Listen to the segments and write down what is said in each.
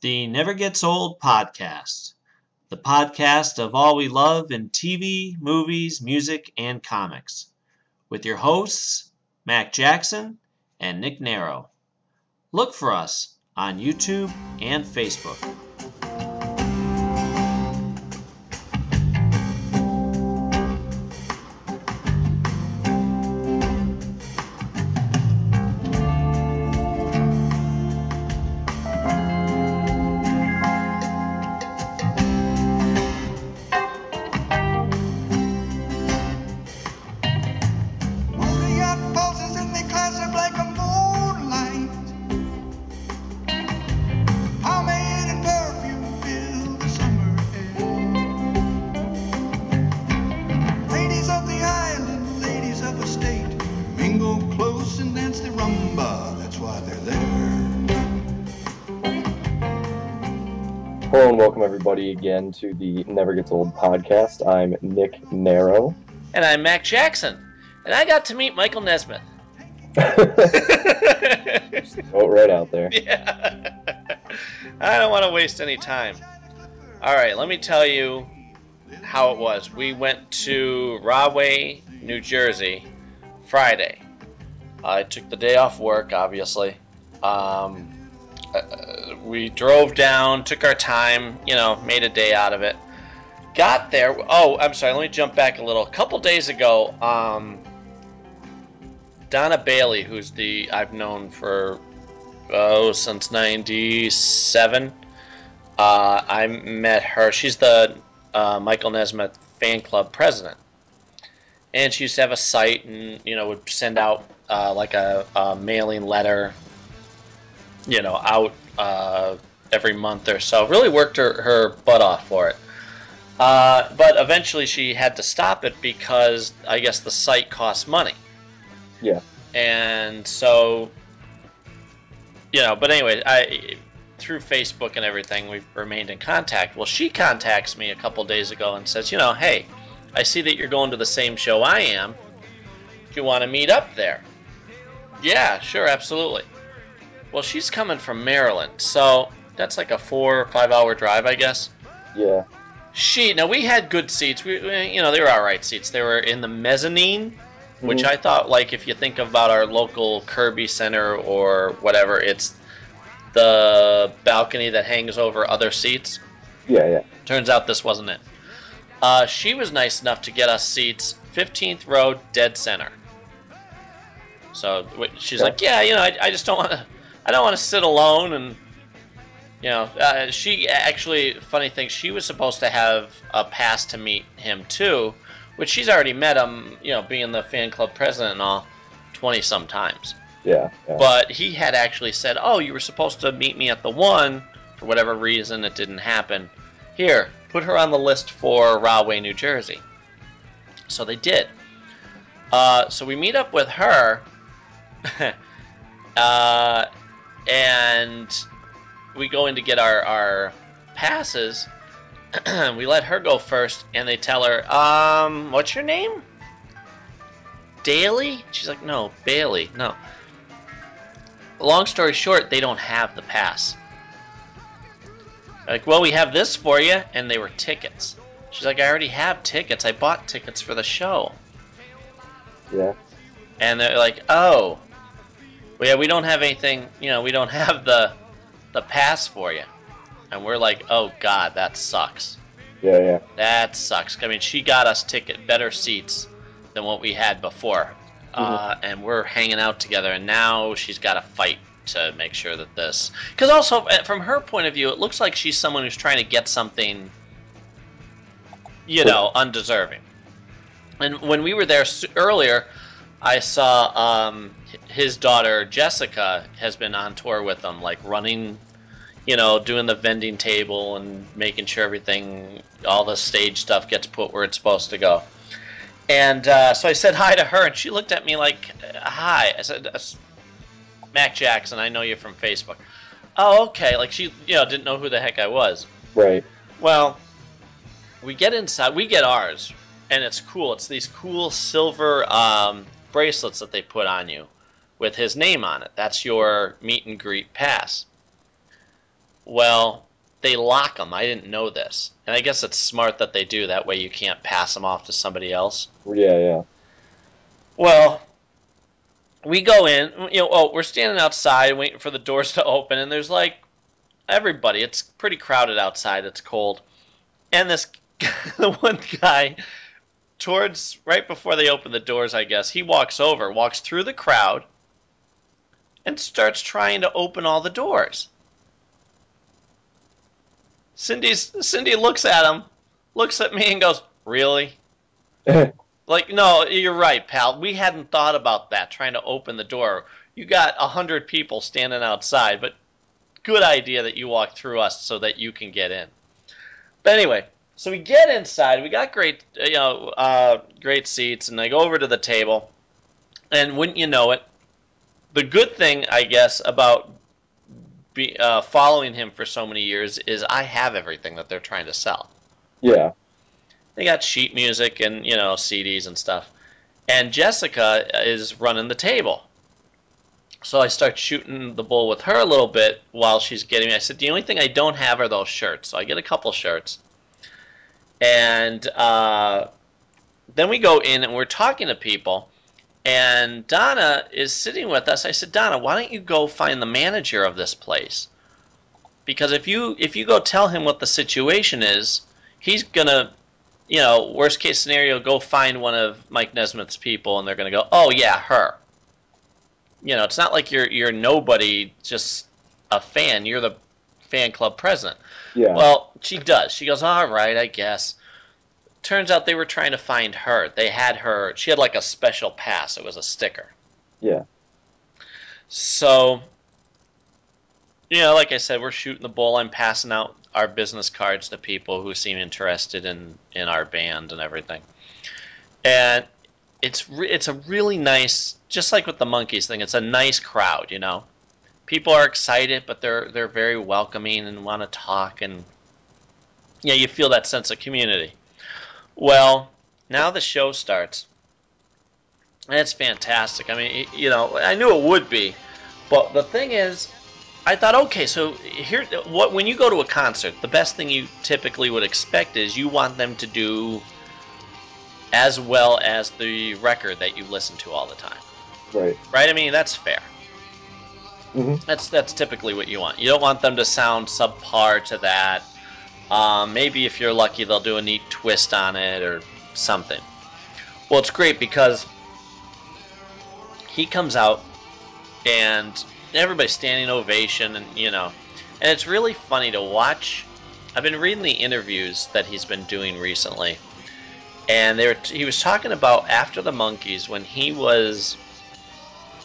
The Never Gets Old podcast, the podcast of all we love in TV, movies, music, and comics, with your hosts, Mac Jackson and Nick Narrow. Look for us on YouTube and Facebook. Casablanca Moonlight. Pomade and perfume fill the summer air. Ladies of the island, ladies of the state, mingle close and dance the rumba. That's why they're there. Hello and welcome everybody again to the Never Gets Old podcast. I'm Nick Narrow. And I'm Mac Jackson. And I got to meet Michael Nesmith. Oh, right out there. Yeah. I don't want to waste any time. All right, let me tell you how it was. We went to Rahway, New Jersey, Friday. I took the day off work, obviously. We drove down, took our time, made a day out of it. Got there. Oh, I'm sorry. Let me jump back a little. A couple days ago, Donna Bailey, who's I've known for since '97. I met her. She's the Michael Nesmith fan club president, and she used to have a site, and would send out like a mailing letter, out every month or so. Really worked her butt off for it. But eventually she had to stop it because I guess the site costs money. Yeah. And so, but anyway, through Facebook and everything, we've remained in contact. Well, she contacts me a couple days ago and says, hey, I see that you're going to the same show I am. Do you want to meet up there? Yeah, sure, absolutely. Well, she's coming from Maryland, so that's like a 4 or 5 hour drive, I guess. Yeah. Now we had good seats. They were all right seats. They were in the mezzanine, which I thought, like, if you think about our local Kirby Center or whatever, it's the balcony that hangs over other seats. Yeah. Turns out this wasn't it. She was nice enough to get us seats 15th row, dead center. So she's like, I just don't want to. I don't want to sit alone, and she actually, funny thing, she was supposed to have a pass to meet him too, which she's already met him, being the fan club president and all, 20-some times. Yeah. But he had actually said, oh, you were supposed to meet me at the one. For whatever reason, it didn't happen. Here, put her on the list for Rahway, New Jersey. So they did. So we meet up with her, and we go in to get our passes. We let her go first, and they tell her, what's your name? Daly? She's like, no, Bailey, no. Long story short, they don't have the pass. Like, well, we have this for you, and they were tickets. She's like, I already have tickets. I bought tickets for the show. Yeah. And they're like, oh, well, yeah, we don't have anything, we don't have the pass for you. And we're like, oh, God, that sucks. Yeah. That sucks. I mean, she got us better seats than what we had before. And we're hanging out together, and now she's got to fight to make sure that this... Because also, from her point of view, it looks like she's someone who's trying to get something, undeserving. And when we were there earlier, I saw his daughter, Jessica, has been on tour with them, like running... doing the vending table and making sure everything, all the stage stuff gets put where it's supposed to go. And so I said hi to her, and she looked at me like, hi. I said, Mac Jackson, I know you from Facebook. Oh, okay. Like, she, didn't know who the heck I was. Right. Well, we get inside. We get ours, and it's cool. It's these cool silver bracelets that they put on you with his name on it. That's your meet and greet pass. Well, they lock them. I didn't know this. And I guess it's smart that they do. That way you can't pass them off to somebody else. Yeah. Well, we go in. We're standing outside waiting for the doors to open, and there's like everybody. It's pretty crowded outside. It's cold. And this the one guy, right before they open the doors, I guess, he walks through the crowd, and starts trying to open all the doors. Cindy looks at him, looks at me, and goes, "Really?" Like, no, you're right, pal. We hadn't thought about that, trying to open the door. You got 100 people standing outside, but good idea that you walk through us so that you can get in. But anyway, so we get inside. We got great seats, and I go over to the table, and wouldn't you know it, the good thing, I guess, about following him for so many years is I have everything that they're trying to sell. Yeah. They got sheet music and, CDs and stuff. And Jessica is running the table. So I start shooting the bull with her a little bit while she's getting me. I said, the only thing I don't have are those shirts. So I get a couple shirts. And then we go in and we're talking to people. And Donna is sitting with us. I said, Donna, why don't you go find the manager of this place? Because if you go tell him what the situation is, he's going to, worst case scenario, go find one of Mike Nesmith's people, and they're going to go, oh, yeah, her. It's not like you're nobody, just a fan. You're the fan club president. Yeah. Well, she does. She goes, all right, I guess. Turns out they were trying to find her. She had like a special pass. It was a sticker. Yeah. So, like I said, we're shooting the bull. I'm passing out our business cards to people who seem interested in our band and everything. And it's a really nice, just like with the Monkees thing, it's a nice crowd, People are excited, but they're very welcoming and want to talk, and you feel that sense of community. Well, now the show starts, and it's fantastic. I mean, I knew it would be, but the thing is, I thought, okay, so when you go to a concert, the best thing you typically would expect is you want them to do as well as the record that you listen to all the time. Right. Right? I mean, that's fair. Mm-hmm. That's typically what you want. You don't want them to sound subpar to that. Maybe if you're lucky, they'll do a neat twist on it or something. Well, it's great because he comes out and everybody's standing ovation, and and it's really funny to watch. I've been reading the interviews that he's been doing recently, and he was talking about after the Monkees, when he was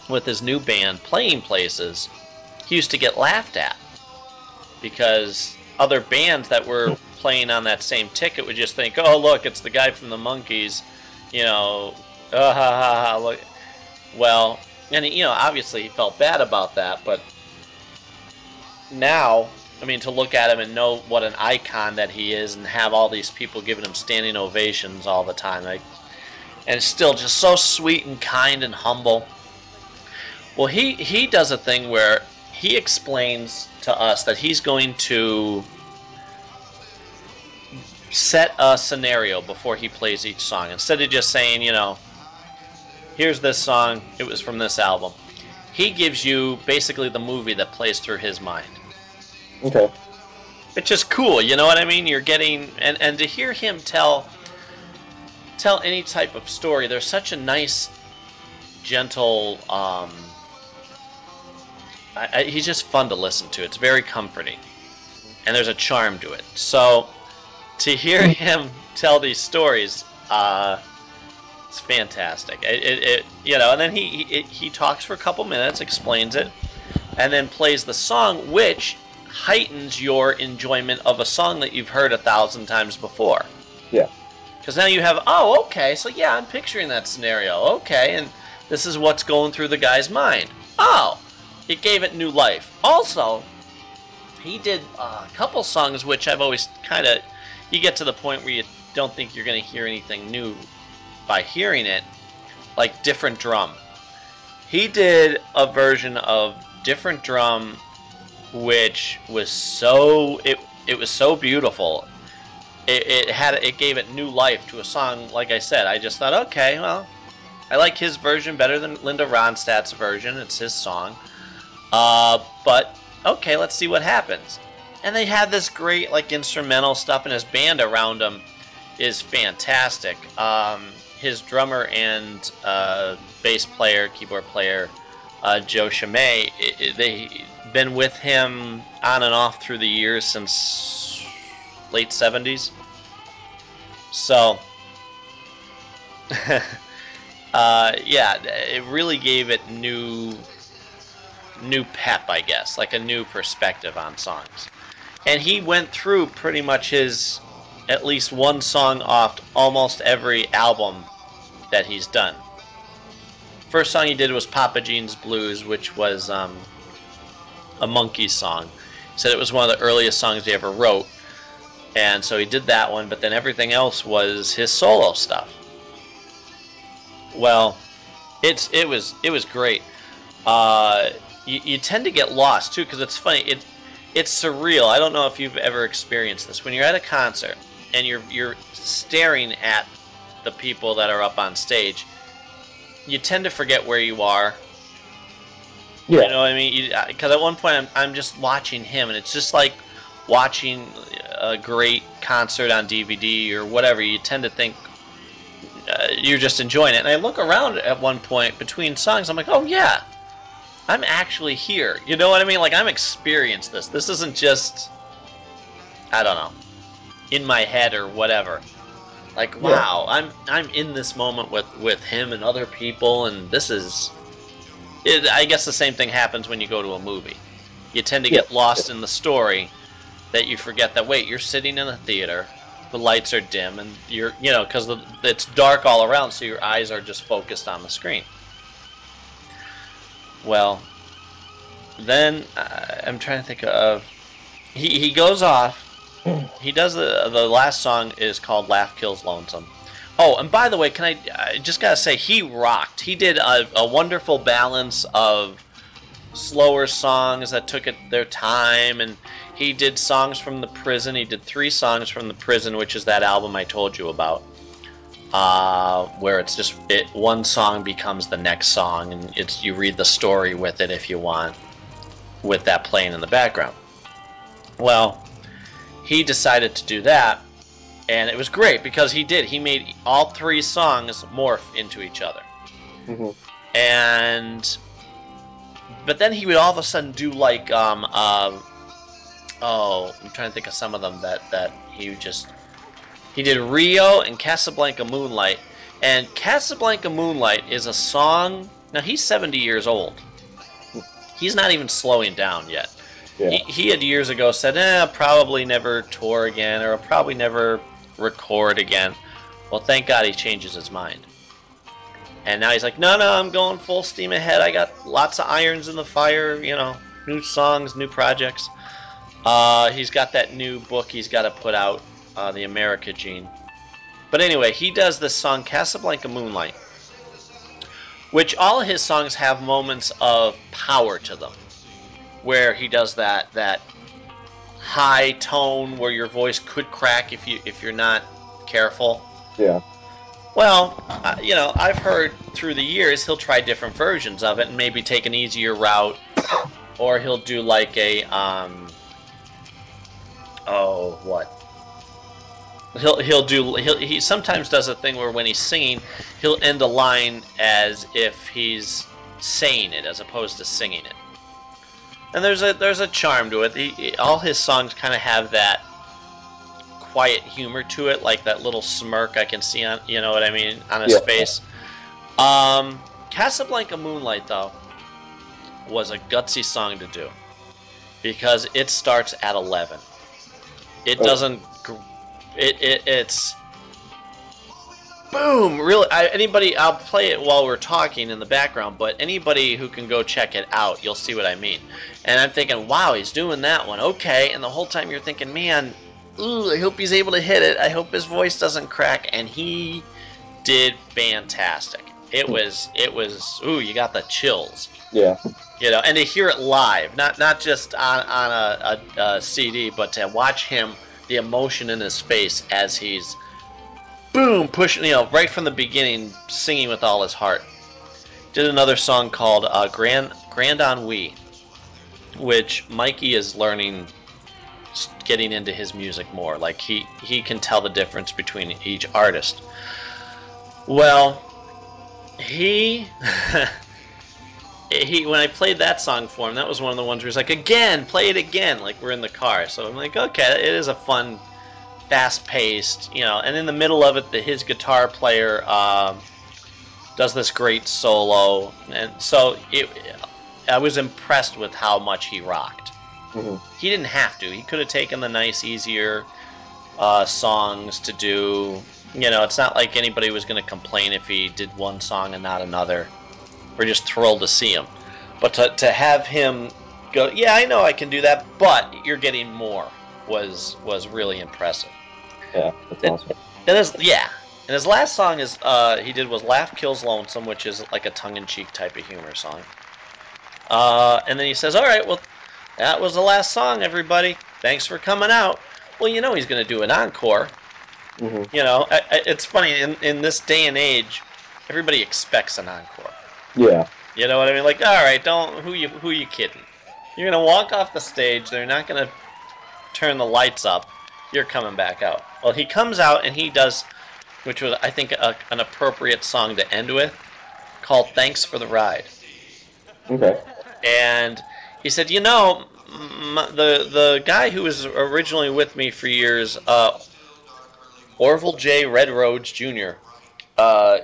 with his new band playing places, he used to get laughed at because other bands that were playing on that same ticket would just think, oh, look, it's the guy from the Monkees, look. Well, and obviously he felt bad about that, but now, I mean, to look at him and know what an icon that he is and have all these people giving him standing ovations all the time, and it's still just so sweet and kind and humble. Well, he does a thing where he explains to us that he's going to set a scenario before he plays each song. Instead of just saying, here's this song, it was from this album. He gives you basically the movie that plays through his mind. Okay. It's just cool, you know what I mean? You're getting, and to hear him tell any type of story, there's such a nice, gentle, he's just fun to listen to. It's very comforting, and there's a charm to it. So to hear him tell these stories, it's fantastic. And then he talks for a couple minutes, explains it, and then plays the song, which heightens your enjoyment of a song that you've heard 1,000 times before. Yeah. Because now you have, oh, okay, so yeah, I'm picturing that scenario. Okay, and this is what's going through the guy's mind. Oh, it gave it new life. Also, he did a couple songs which I've always kind of, you get to the point where you don't think you're going to hear anything new by hearing it, like Different Drum. He did a version of Different Drum which was so it was so beautiful. It gave it new life to a song. Like I said, I just thought, okay, well, I like his version better than Linda Ronstadt's version. It's his song. But okay, let's see what happens. And they had this great like instrumental stuff, and his band around him is fantastic. His drummer and bass player, keyboard player, Joe Chimay, they've been with him on and off through the years since late 70s. So, yeah, it really gave it new pep, I guess, like a new perspective on songs. And he went through pretty much his at least one song off almost every album that he's done. First song he did was Papa Jean's Blues, which was a Monkee song. He said it was one of the earliest songs he ever wrote. And so he did that one, but then everything else was his solo stuff. Well, it was great. You tend to get lost too, because it's funny. It's surreal. I don't know if you've ever experienced this. When you're at a concert and you're staring at the people that are up on stage, you tend to forget where you are. Yeah. You know what I mean? Because at one point I'm just watching him, and it's just like watching a great concert on DVD or whatever. You tend to think you're just enjoying it. And I look around at one point between songs, I'm like, oh yeah, I'm actually here. You know what I mean? Like, I'm experienced this. This isn't just, I don't know, in my head or whatever. Like, wow, I'm in this moment with him and other people, and this is... I guess the same thing happens when you go to a movie. You tend to get lost in the story, that you forget that, wait, you're sitting in a theater, the lights are dim, and because it's dark all around, so your eyes are just focused on the screen. Well, then I'm trying to think of... He goes off. He does the last song is called Laugh Kills Lonesome. Oh, and by the way, I just gotta say, he rocked. He did a wonderful balance of slower songs that took their time, and he did songs from the prison. He did 3 songs from the prison, which is that album I told you about, where it's just one song becomes the next song, and you read the story with it if you want, with that playing in the background. Well, he decided to do that, and it was great because he made all 3 songs morph into each other. Mm-hmm. But then he would all of a sudden do like I'm trying to think of some of them that he did Rio and Casablanca Moonlight. And Casablanca Moonlight is a song. Now he's 70 years old. He's not even slowing down yet. Yeah. He had years ago said, I'll probably never tour again, or I'll probably never record again. Well, thank God he changes his mind. And now he's like, no, I'm going full steam ahead. I got lots of irons in the fire, new songs, new projects. He's got that new book he's got to put out, The America Gene. But anyway, he does this song, Casablanca Moonlight, which all of his songs have moments of power to them, where he does that high tone where your voice could crack if you're not careful. Yeah. Well, I've heard through the years he'll try different versions of it and maybe take an easier route, or he'll do like a he sometimes does a thing where when he's singing, he'll end a line as if he's saying it as opposed to singing it. And there's a charm to it. All his songs kind of have that quiet humor to it, like that little smirk I can see on, what I mean, on his face. Casablanca Moonlight, though, was a gutsy song to do because it starts at 11. It doesn't. It's boom. Really, anybody? I'll play it while we're talking in the background, but anybody who can go check it out, you'll see what I mean. And I'm thinking, wow, he's doing that one, okay. And the whole time you're thinking, man, I hope he's able to hit it. I hope his voice doesn't crack. And he did fantastic. It was. Ooh, you got the chills. Yeah. You know, and to hear it live, not just on a CD, but to watch him, the emotion in his face as he's boom pushing, you know, right from the beginning, singing with all his heart. Did another song called Grand Ennui, which Mikey is learning, getting into his music more. Like he can tell the difference between each artist. Well, he when I played that song for him, that was one of the ones where he's like, again, play it again, like we're in the car. So I'm like, okay, it is a fun, fast-paced, you know, and in the middle of it, his guitar player does this great solo, and so I was impressed with how much he rocked. Mm-hmm. He didn't have to. He could have taken the nice, easier songs to do. You know, it's not like anybody was going to complain if he did one song and not another. We're just thrilled to see him. But to have him go, yeah, I know I can do that, but you're getting more, was really impressive. Yeah, that's awesome. And his last song he did was Laugh Kills Lonesome, which is like a tongue-in-cheek type of humor song. And then he says, all right, well, that was the last song, everybody. Thanks for coming out. Well, you know he's going to do an encore. Mm-hmm. You know, it's funny, in this day and age, everybody expects an encore. Yeah. You know what I mean? Like, all right, who you kidding? You're going to walk off the stage, they're not going to turn the lights up, you're coming back out. Well, he comes out and he does, which was, I think, an appropriate song to end with, called Thanks for the Ride. Okay. And he said, you know, the guy who was originally with me for years, Orville J. Red Rhodes Jr.,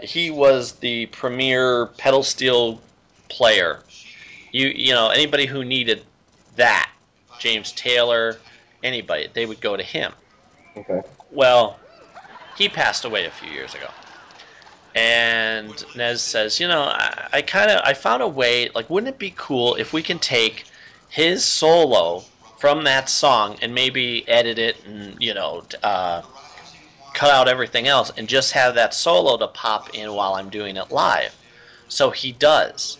he was the premier pedal steel player. You know, anybody who needed that, James Taylor, anybody, they would go to him. Okay. Well, he passed away a few years ago. And Nez says, you know, I found a way, like, wouldn't it be cool if we can take his solo from that song and maybe edit it and, you know, cut out everything else and just have that solo to pop in while I'm doing it live. So he does.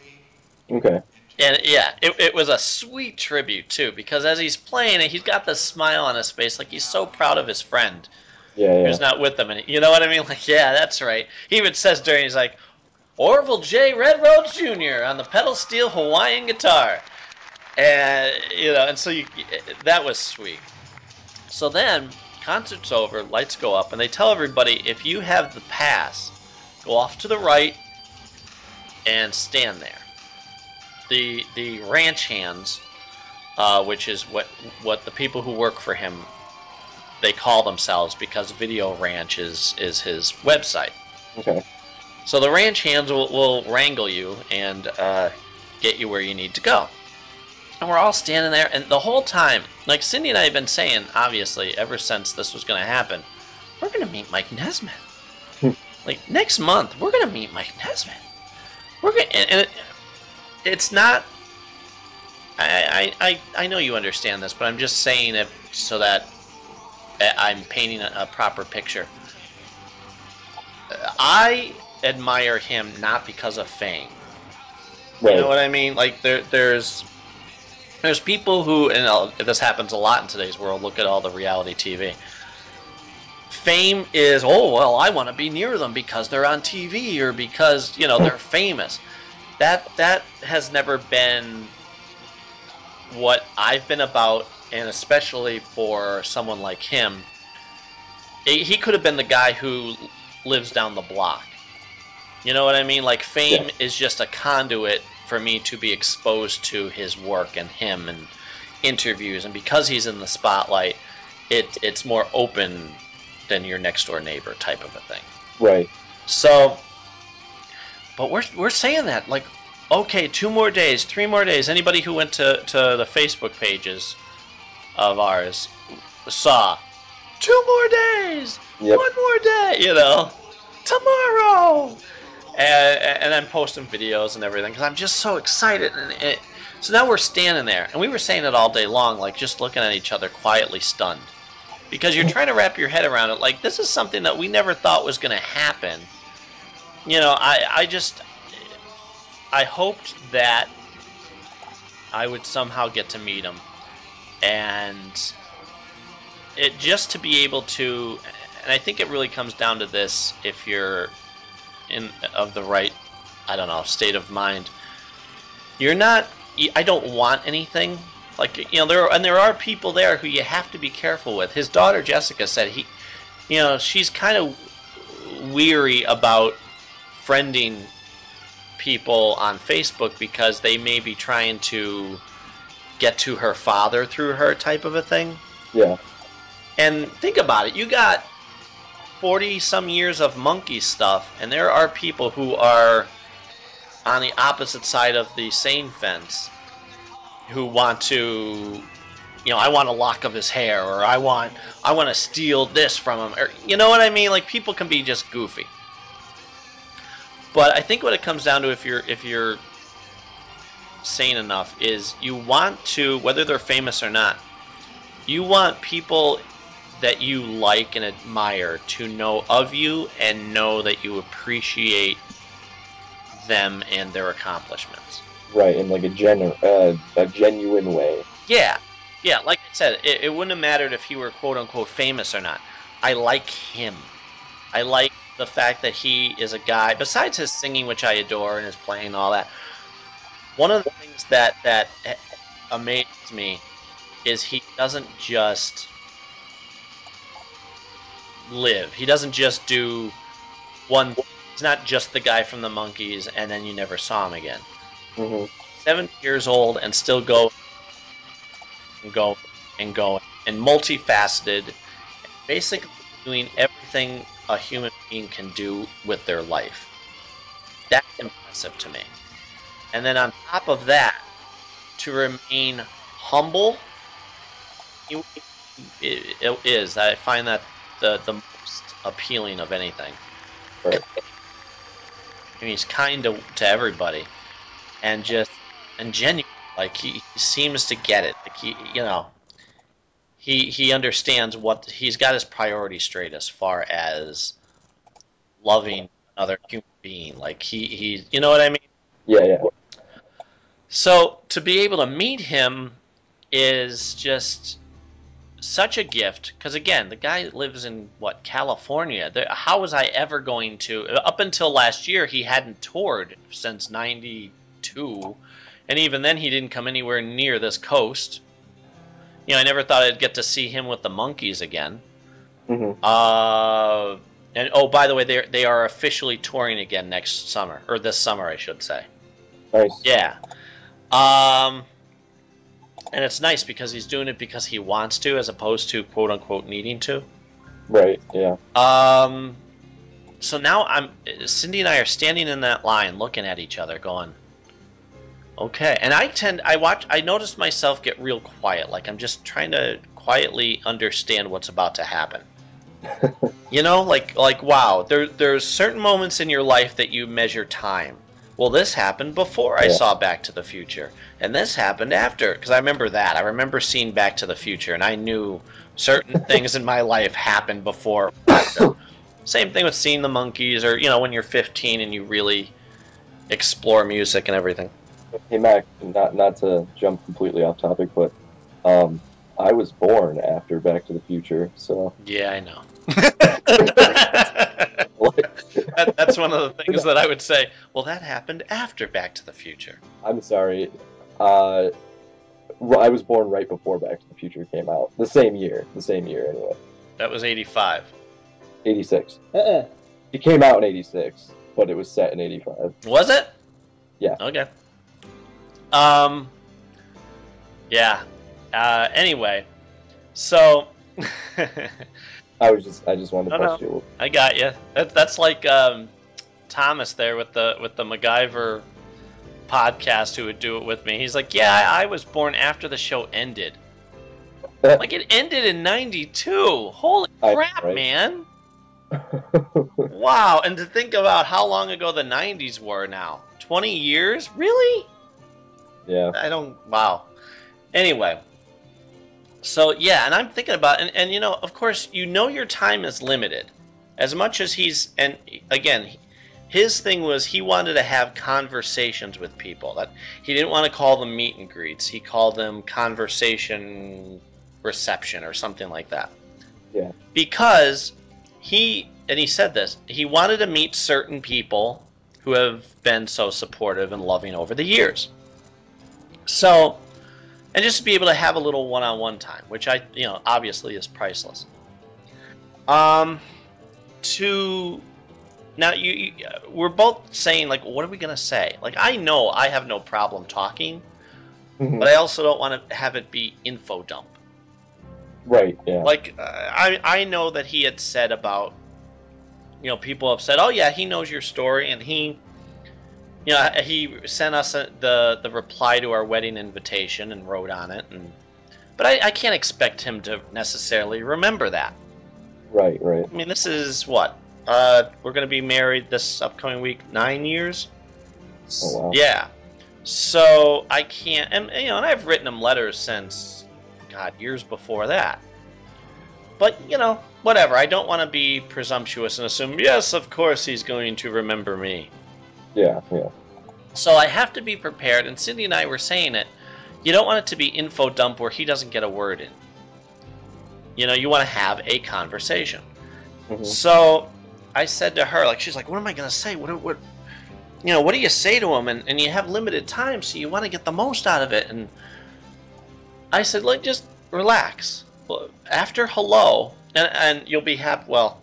Okay. And yeah, it was a sweet tribute too, because as he's playing it, he's got this smile on his face, like he's so proud of his friend who's not with him. And you know what I mean? Like, yeah, that's right. He even says during, he's like, Orville J. Red Rhodes Jr. on the pedal steel Hawaiian guitar. And, you know, and so that was sweet. So then, concert's over, lights go up, and they tell everybody, if you have the pass, go off to the right and stand there. The ranch hands, which is what the people who work for him, they call themselves, because Video Ranch is his website. Okay. So the ranch hands will wrangle you and get you where you need to go. And we're all standing there, and the whole time, like Cindy and I have been saying, obviously, ever since this was going to happen, we're going to meet Mike Nesmith. Like, next month, we're going to meet Mike Nesmith. We're going and it's not, I know you understand this, but I'm just saying it so that I'm painting a proper picture. I admire him not because of fame. Right. You know what I mean? Like, there's people who, and this happens a lot in today's world, look at all the reality TV. Fame is, oh, well, I want to be near them because they're on TV or because, you know, they're famous. That has never been what I've been about, and especially for someone like him. He could have been the guy who lives down the block. You know what I mean? Like, fame is just a conduit for me to be exposed to his work and him and interviews, and because he's in the spotlight, it's more open than your next door neighbor type of a thing. Right. So, but we're saying that, like, okay, 2 more days, 3 more days. Anybody who went to the Facebook pages of ours saw 2 more days, 1 more day, you know, tomorrow. And I'm posting videos and everything because I'm just so excited. So now we're standing there, and we were saying it all day long, like just looking at each other quietly stunned. Because you're trying to wrap your head around it, like this is something that we never thought was going to happen. You know, I hoped that I would somehow get to meet him, and it just to be able to, and I think it really comes down to this: if you're of the right, I don't know, state of mind, you're not. I don't want anything. Like, you know, there are people there who you have to be careful with. His daughter Jessica said she's kind of weary about friending people on Facebook because they may be trying to get to her father through her type of a thing. Yeah. And think about it. You got 40 some years of monkey stuff, and there are people who are on the opposite side of the sane fence who want to, I want a lock of his hair, or I want to steal this from him, or you know what I mean? Like, people can be just goofy. But I think what it comes down to, if you're sane enough, is you want to, whether they're famous or not, you want people that you like and admire to know of you and know that you appreciate them and their accomplishments. Right, in like a genuine way. Yeah, like I said, it wouldn't have mattered if he were quote-unquote famous or not. I like him. I like the fact that he is a guy, besides his singing, which I adore, and his playing and all that, one of the things that amazes me is he doesn't just live. He doesn't just do one. He's not just the guy from the Monkees and then you never saw him again. Mm-hmm. 70 years old and still go and multifaceted, basically doing everything a human being can do with their life. That's impressive to me. And then on top of that, to remain humble, it is. I find that the most appealing of anything. Right. I mean, he's kind to everybody, and genuine. Like, he seems to get it. Like, he understands what he's got his priorities straight as far as loving another human being. Like, he you know what I mean? Yeah. So to be able to meet him is just such a gift, because again, the guy lives in California. How was I ever going to? Up until last year, he hadn't toured since '92, and even then, he didn't come anywhere near this coast. I never thought I'd get to see him with the Monkees again. Mm-hmm. And oh, by the way, they are officially touring again next summer, or this summer, I should say. Nice. Yeah. And it's nice because he's doing it because he wants to, as opposed to quote unquote needing to. Right. Yeah. So now Cindy and I are standing in that line, looking at each other, going, okay. And I noticed myself get real quiet, like I'm just trying to quietly understand what's about to happen. Like wow, there's certain moments in your life that you measure time. Well, this happened before I saw Back to the Future, and this happened after, because I remember that. I remember seeing Back to the Future, and I knew certain things in my life happened before. Same thing with seeing the Monkees, or when you're 15 and you really explore music and everything. Hey Mac, not to jump completely off topic, but I was born after Back to the Future, so yeah, I know. That's one of the things that I would say. Well, that happened after Back to the Future. I'm sorry. I was born right before Back to the Future came out. The same year anyway. That was 85. 86. It came out in 86, but it was set in 85. Was it? Yeah. Okay. Yeah. Anyway, so. I just wanted to bust you. I got you. That's like Thomas there with the MacGyver podcast, who would do it with me. He's like, yeah, I was born after the show ended. Like, it ended in '92. Holy crap, right? Man! Wow. And to think about how long ago the '90s were now. 20 years? Really? Yeah. Wow. Anyway. So, yeah, and I'm thinking about, and of course, your time is limited. As much as and again, his thing was he wanted to have conversations with people. That he didn't want to call them meet and greets. He called them conversation reception or something like that. Yeah. Because he said this, he wanted to meet certain people who have been so supportive and loving over the years. So, and just to be able to have a little one-on-one time, which obviously is priceless. Now, we're both saying, like, what are we going to say? Like, I know I have no problem talking, but I also don't want to have it be info dump. Right, yeah. Like, I know that he had said about, people have said, oh, yeah, he knows your story, and he sent us the reply to our wedding invitation and wrote on it. But I can't expect him to necessarily remember that. Right. I mean, this is what? We're going to be married this upcoming week, 9 years? Oh, wow. Yeah. So I can't, and I've written him letters since, God, years before that. But, whatever. I don't want to be presumptuous and assume, yes, of course he's going to remember me. Yeah. So I have to be prepared, and Cindy and I were saying it. You don't want it to be info dump where he doesn't get a word in. You want to have a conversation. So I said to her, she's like, what am I going to say? What do you say to him? And you have limited time, so you want to get the most out of it. And I said, just relax. Well, after hello, and you'll be happy. Well,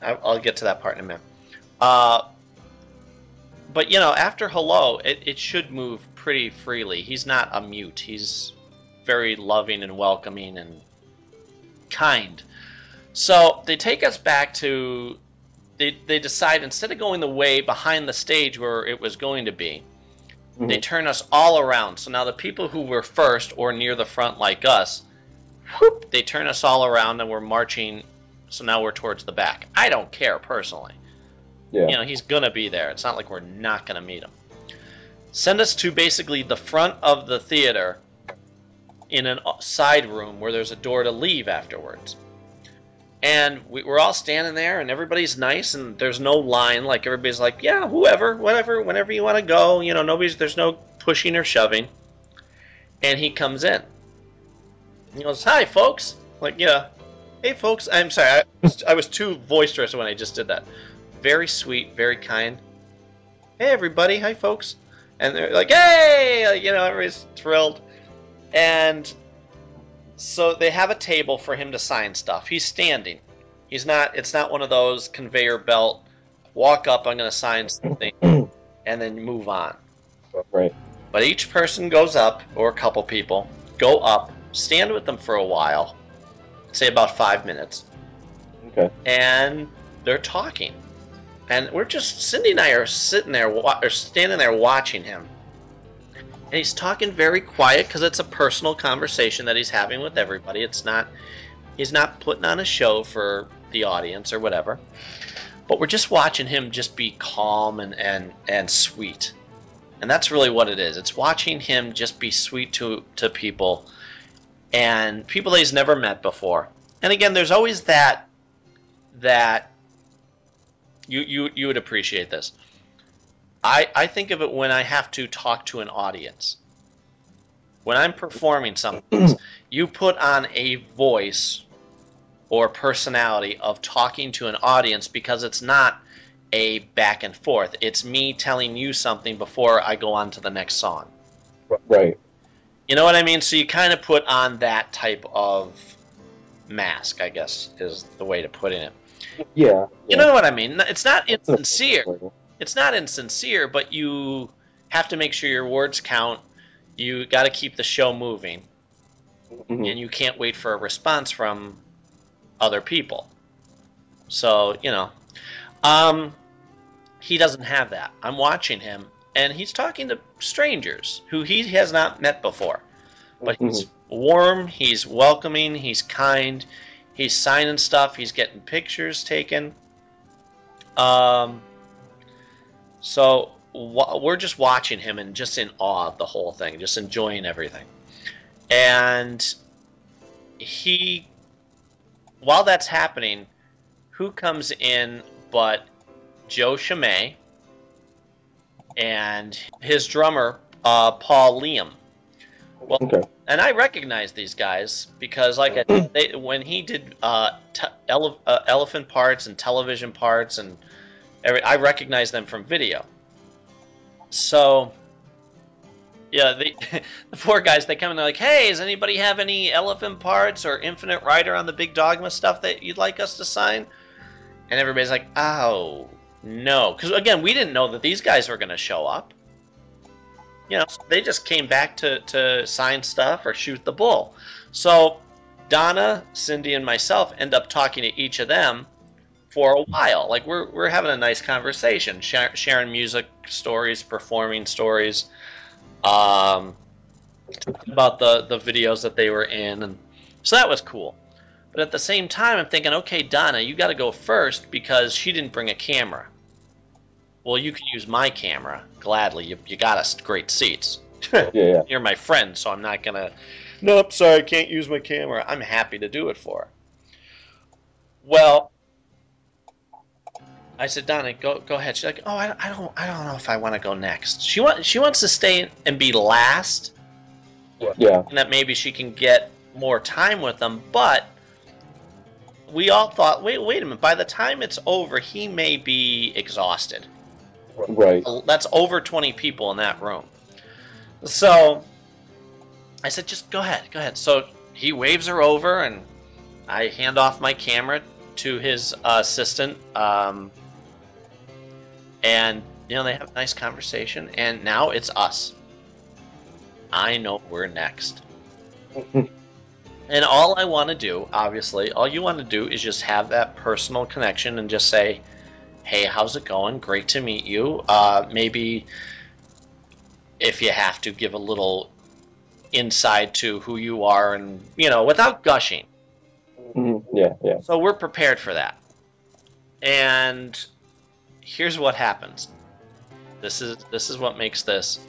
I'll get to that part in a minute. But, after hello, it should move pretty freely. He's not a mute. He's very loving and welcoming and kind. So they take us back to, they decide instead of going the way behind the stage where it was going to be, they turn us all around. So now the people who were first or near the front like us, whoop, they turn us all around and we're marching. So now we're towards the back. I don't care personally. Yeah. He's going to be there. It's not like we're not going to meet him. Send us to basically the front of the theater in a side room where there's a door to leave afterwards. And we're all standing there, and everybody's nice, and there's no line. Like, everybody's like, yeah, whoever, whatever, whenever you want to go. There's no pushing or shoving. And he comes in. He goes, hi, folks. Like, yeah. Hey, folks. I'm sorry. I was too boisterous when I just did that. Very sweet, very kind. Hey, everybody. Hi, folks. And they're like, hey! Everybody's thrilled. And so they have a table for him to sign stuff. He's standing. It's not one of those conveyor belt, walk up, I'm going to sign something, and then move on. Right. But each person goes up, or a couple people, go up, stand with them for a while, say about 5 minutes. Okay. And they're talking. And Cindy and I are sitting there, or standing there watching him. And he's talking very quiet because it's a personal conversation that he's having with everybody. He's not putting on a show for the audience or whatever. But we're just watching him just be calm and sweet. And that's really what it is. It's watching him just be sweet to people, and people that he's never met before. And again, there's always that you would appreciate this. I think of it when I have to talk to an audience. When I'm performing something, you put on a voice or personality of talking to an audience, because it's not a back and forth. It's me telling you something before I go on to the next song. Right. You know what I mean? So you kind of put on that type of mask, I guess, is the way to put it. Yeah. You know what I mean? It's not insincere. It's not insincere, but you have to make sure your words count. You got to keep the show moving, and you can't wait for a response from other people. So, he doesn't have that. I'm watching him, and he's talking to strangers who he has not met before. But he's warm, he's welcoming, he's kind, he's signing stuff, he's getting pictures taken. So we're just watching him and just in awe of the whole thing, just enjoying everything. And while that's happening, who comes in but Joe Chimay, and his drummer, Paul Liam. Well, Okay. and I recognize these guys because, like, when he did elephant parts and television parts, and I recognize them from video. So, yeah, the poor guys, they come in, they're like, hey, does anybody have any elephant parts or Infinite Rider on the Big Dogma stuff that you'd like us to sign? And everybody's like, oh, no. Because, again, we didn't know that these guys were going to show up. You know, they just came back to sign stuff or shoot the bull. So Donna, Cindy, and myself end up talking to each of them for a while. Like, we're having a nice conversation, sharing music stories, performing stories, about the videos that they were in. And so that was cool. But at the same time, I'm thinking, okay, Donna, you got to go first because she didn't bring a camera. Well, you can use my camera gladly. You got us great seats. Yeah. You're my friend, so I'm not gonna. Nope, sorry, I can't use my camera. I'm happy to do it for her. Well, I said, Donna, go ahead. She's like, oh, I don't know if I want to go next. She wants to stay and be last. Yeah. And that maybe she can get more time with them. But we all thought, wait a minute. By the time it's over, he may be exhausted. Right. That's over 20 people in that room. So I said, just go ahead. So he waves her over, and I hand off my camera to his assistant. And, you know, they have a nice conversation, and now it's us. I know we're next. And all I want to do, obviously, all you want to do is just have that personal connection and just say, hey, how's it going? Great to meet you. Maybe if you have to, give a little insight to who you are, and, you know, without gushing. Yeah. So we're prepared for that. And here's what happens. This is what makes this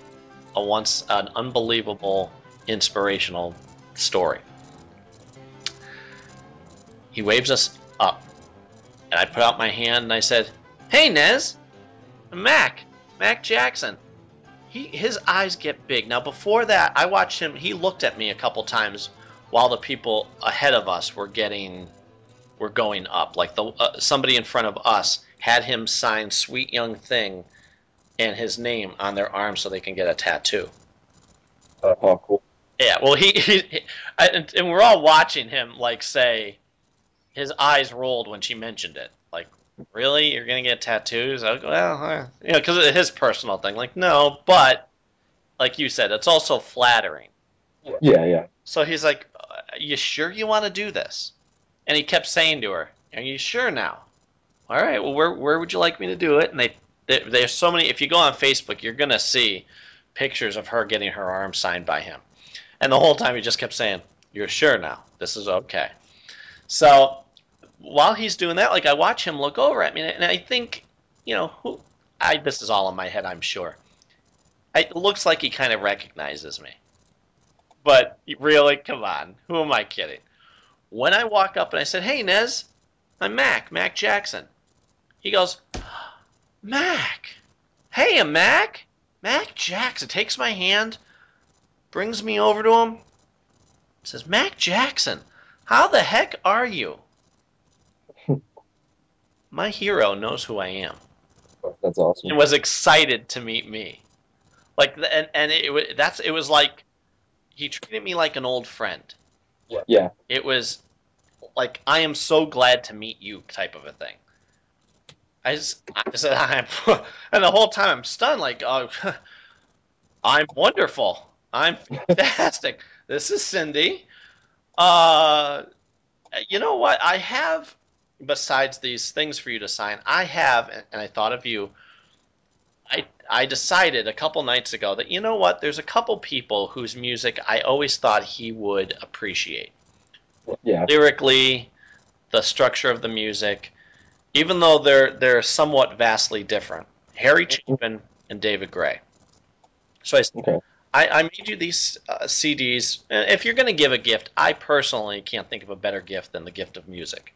an unbelievable, inspirational story. He waves us up, and I put out my hand and I said, hey, Nez, Mac Jackson. His eyes get big. Now, before that, I watched him. He looked at me a couple times while the people ahead of us were going up. Like somebody in front of us had him sign "Sweet Young Thing" and his name on their arm so they can get a tattoo. Oh, cool. Yeah. Well, and we're all watching him, like, say, his eyes rolled when she mentioned it. Like, really? You're going to get tattoos? Well, you know, because of his personal thing. Like, no, but, like you said, it's also flattering. Yeah. So he's like, you sure you want to do this? And he kept saying to her, are you sure now? All right, well, where would you like me to do it? And there's so many. If you go on Facebook, you're going to see pictures of her getting her arm signed by him. And the whole time he just kept saying, you're sure now? This is okay. So while he's doing that, like, I watch him look over at me, and I think, you know, this is all in my head, I'm sure. It looks like he kind of recognizes me. But really, come on, who am I kidding? When I walk up and I said, hey, Nez, I'm Mac Jackson. He goes, Mac. Hey, I'm Mac Jackson. Takes my hand, brings me over to him, says, Mac Jackson, how the heck are you? My hero knows who I am. That's awesome. And was excited to meet me. Like, and it was like he treated me like an old friend. Yeah. It was like, I am so glad to meet you type of a thing. I said, and the whole time I'm stunned, like, oh, I'm wonderful. I'm fantastic. This is Cindy. You know what? I have, besides these things for you to sign, I have, and I thought of you, I decided a couple nights ago that, you know what, there's a couple people whose music I always thought he would appreciate. Yeah. Lyrically, the structure of the music, even though they're somewhat vastly different. Harry Chapin and David Gray. So I made you these CDs. If you're going to give a gift, I personally can't think of a better gift than the gift of music.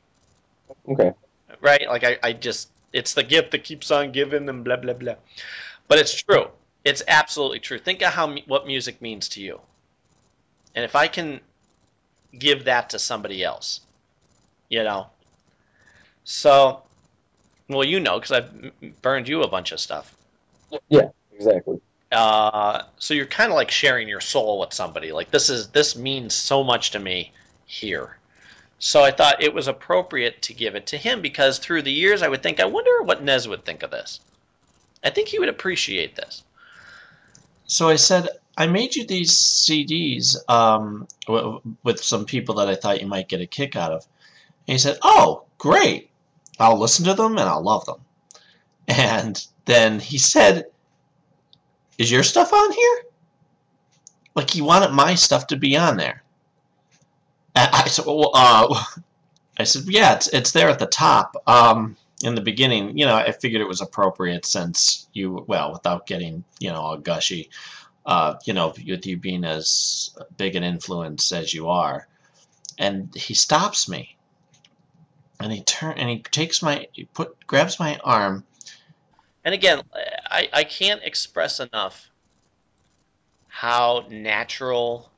Okay. Right? Like, I just, it's the gift that keeps on giving and blah, blah, blah. But it's true. It's absolutely true. Think of what music means to you. And if I can give that to somebody else, you know. So, well, you know, because I've burned you a bunch of stuff. Yeah, exactly. So you're kind of like sharing your soul with somebody. Like this means so much to me here. So I thought it was appropriate to give it to him because through the years I would think, I wonder what Nez would think of this. I think he would appreciate this. So I said, I made you these CDs with some people that I thought you might get a kick out of. And he said, oh, great. I'll listen to them and I'll love them. And then he said, is your stuff on here? Like he wanted my stuff to be on there. And I said, well, I said, yeah, it's there at the top. In the beginning, you know, I figured it was appropriate since you, well, without getting, you know, all gushy, you know, with you being as big an influence as you are. And he stops me. And he grabs my arm. And again, I can't express enough how natural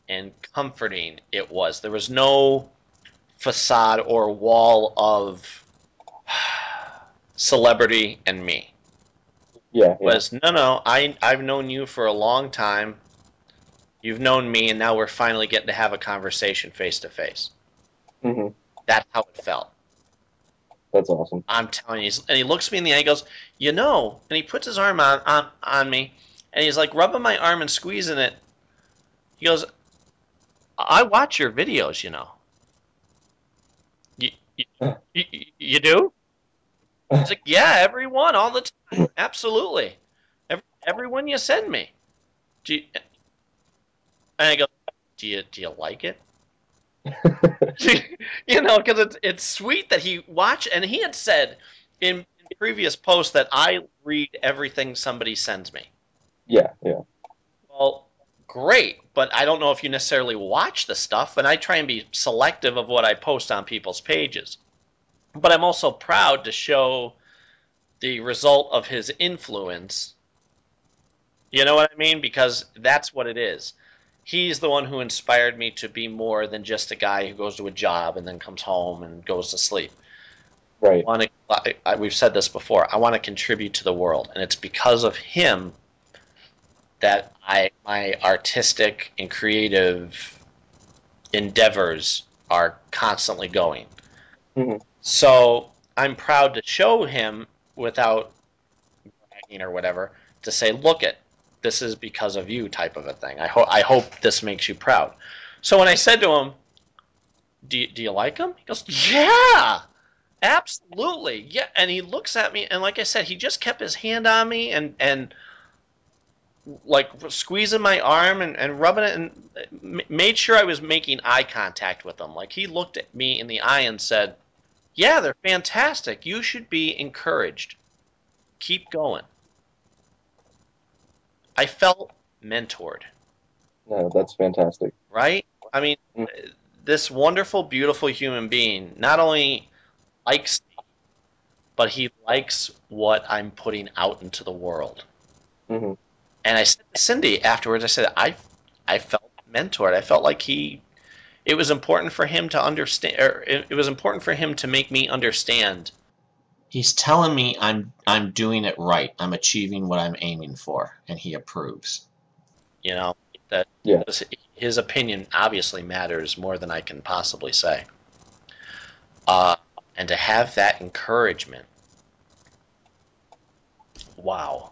and comforting it was. There was no facade or wall of celebrity and me. Yeah. It was, no, I've known you for a long time. You've known me, and now we're finally getting to have a conversation face to face. Mm-hmm. That's how it felt. That's awesome. I'm telling you. And he looks me in the eye and goes, you know, and he puts his arm on me, and he's like rubbing my arm and squeezing it. He goes, I watch your videos, you know. You do? He's like, yeah, every one, all the time. Absolutely. Every one you send me. And I go, do you like it? You know, because it's sweet that he watched, and he had said in previous posts that I read everything somebody sends me. Yeah. Well, great, but I don't know if you necessarily watch the stuff, and I try and be selective of what I post on people's pages. But I'm also proud to show the result of his influence. You know what I mean? Because that's what it is. He's the one who inspired me to be more than just a guy who goes to a job and then comes home and goes to sleep. Right. We've said this before. I want to contribute to the world, and it's because of him that my artistic and creative endeavors are constantly going. Mm-hmm. So I'm proud to show him without bragging or whatever, to say, look it. This is because of you type of a thing. I hope this makes you proud. So when I said to him, do you like him? He goes, yeah, absolutely. Yeah. And he looks at me, and like I said, he just kept his hand on me and like squeezing my arm and rubbing it and made sure I was making eye contact with him. Like he looked at me in the eye and said, yeah, they're fantastic. You should be encouraged. Keep going. I felt mentored. No, that's fantastic. Right? I mean, this wonderful, beautiful human being not only likes me, but he likes what I'm putting out into the world. Mm-hmm. And I said to Cindy afterwards, I said, I felt mentored. I felt like it was important for him to understand, or it was important for him to make me understand. He's telling me I'm doing it right. I'm achieving what I'm aiming for, and he approves. You know, that his opinion obviously matters more than I can possibly say. And to have that encouragement, wow.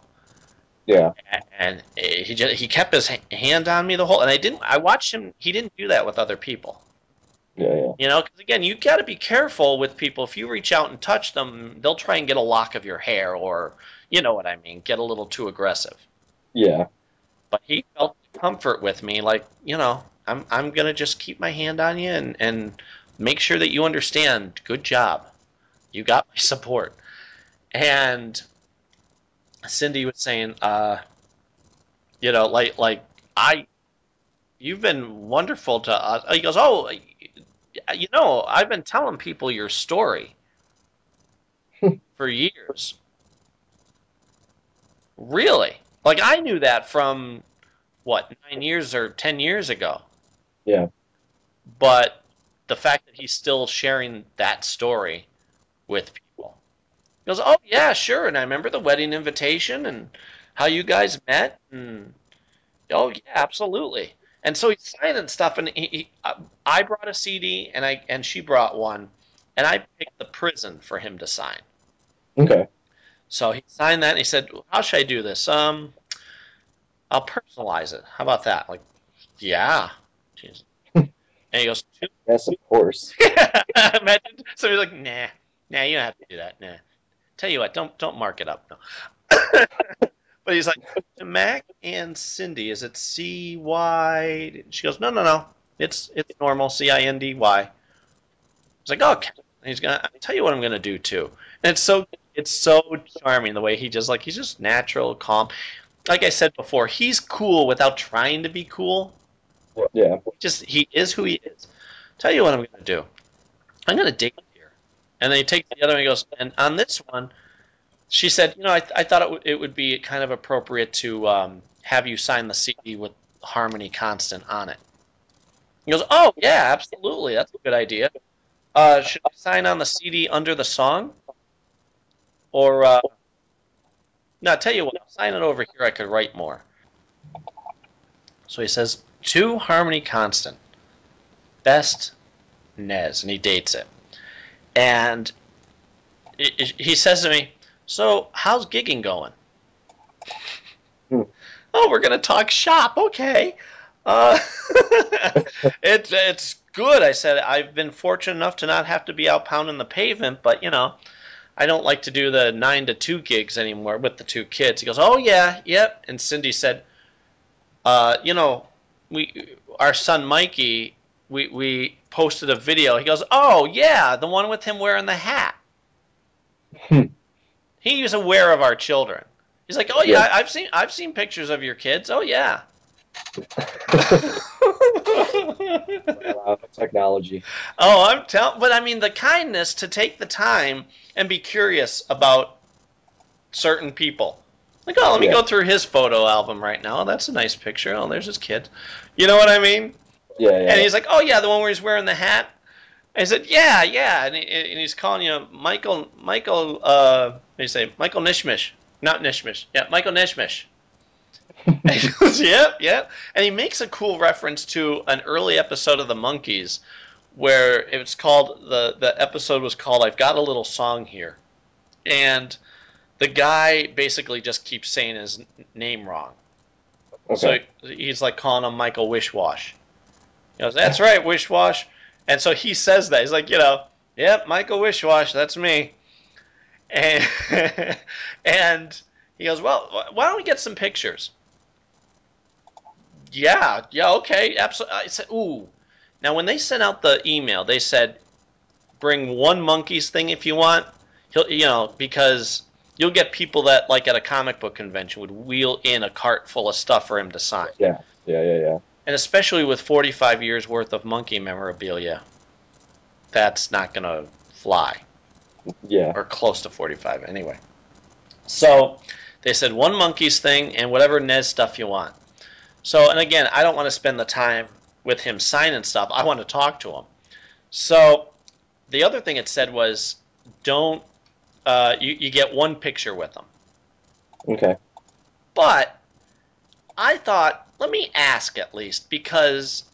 Yeah. And he kept his hand on me the whole, and I watched him. He didn't do that with other people. Yeah. You know, because again, you got to be careful with people. If you reach out and touch them, they'll try and get a lock of your hair, or you know what I mean, get a little too aggressive. Yeah. But he felt comfort with me, like, you know, I'm gonna just keep my hand on you and make sure that you understand. Good job, you got my support. And Cindy was saying, you know, like you've been wonderful to us. He goes, oh, you know, I've been telling people your story for years. Really? Like, I knew that from, what, 9 years or 10 years ago. Yeah. But the fact that he's still sharing that story with people. He goes, oh, yeah, sure. And I remember the wedding invitation and how you guys met. And, oh, yeah, absolutely. And so he's signing stuff. And I brought a CD, and she brought one. And I picked the prison for him to sign. Okay. So he signed that, and he said, how should I do this? I'll personalize it. How about that? Like, yeah. Jeez. And he goes, Yes, of course. imagine somebody's like, nah, you don't have to do that. Nah. Tell you what, don't mark it up. No. But he's like, to Mac and Cindy, is it C-Y? She goes, no. It's normal, C-I-N-D-Y. He's like, okay. And he's gonna tell you what I'm gonna do too. And it's so charming the way he's just natural, calm. Like I said before, he's cool without trying to be cool. Yeah. He is who he is. Tell you what I'm gonna do. I'm gonna date here. And then he takes the other one and he goes, and on this one, she said, I thought it would be kind of appropriate to have you sign the CD with Harmony Constant on it. He goes, oh yeah, absolutely, that's a good idea. Should I sign on the CD under the song? Or, no, I'll tell you what, I'll sign it over here, I could write more. So he says, to Harmony Constant, best Nez, and he dates it. And he says to me, so how's gigging going? Oh, we're going to talk shop, okay. It's good. I said, I've been fortunate enough to not have to be out pounding the pavement, but, I don't like to do the 9 to 2 gigs anymore with the 2 kids. He goes, oh, yeah, yep. And Cindy said, our son Mikey, we posted a video. He goes, oh, yeah, the one with him wearing the hat. He's aware of our children. He's like, oh, yeah, I've seen pictures of your kids. Oh, yeah. Technology. Oh, I'm telling, but I mean the kindness to take the time and be curious about certain people. Like, oh, let me go through his photo album right now. Oh, that's a nice picture. Oh, there's his kid. You know what I mean? Yeah. And he's like, oh yeah, the one where he's wearing the hat. I said, yeah, and he's calling Michael. What do you say? Michael Nishmish, not Nishmish. Yeah, Michael Nishmish. And he goes, yep. And he makes a cool reference to an early episode of the Monkees where it's called, the episode was called I've Got a Little Song Here. And the guy basically just keeps saying his name wrong. Okay. So he's like calling him Michael Wishwash. He goes, that's right, Wishwash. And so he says that. He's like, yep, Michael Wishwash, that's me. And, and he goes, well, why don't we get some pictures? Yeah, okay, absolutely. I said, ooh. Now, when they sent out the email, they said, bring one Monkees thing if you want. Because you'll get people that, like at a comic book convention, would wheel in a cart full of stuff for him to sign. Yeah. And especially with 45 years worth of Monkee memorabilia, that's not going to fly. Yeah. Or close to 45, anyway. So they said one Monkees thing and whatever Nez stuff you want. So, and again, I don't want to spend the time with him signing stuff. I want to talk to him. So the other thing it said was, don't, you get one picture with him. Okay. But I thought, let me ask at least, because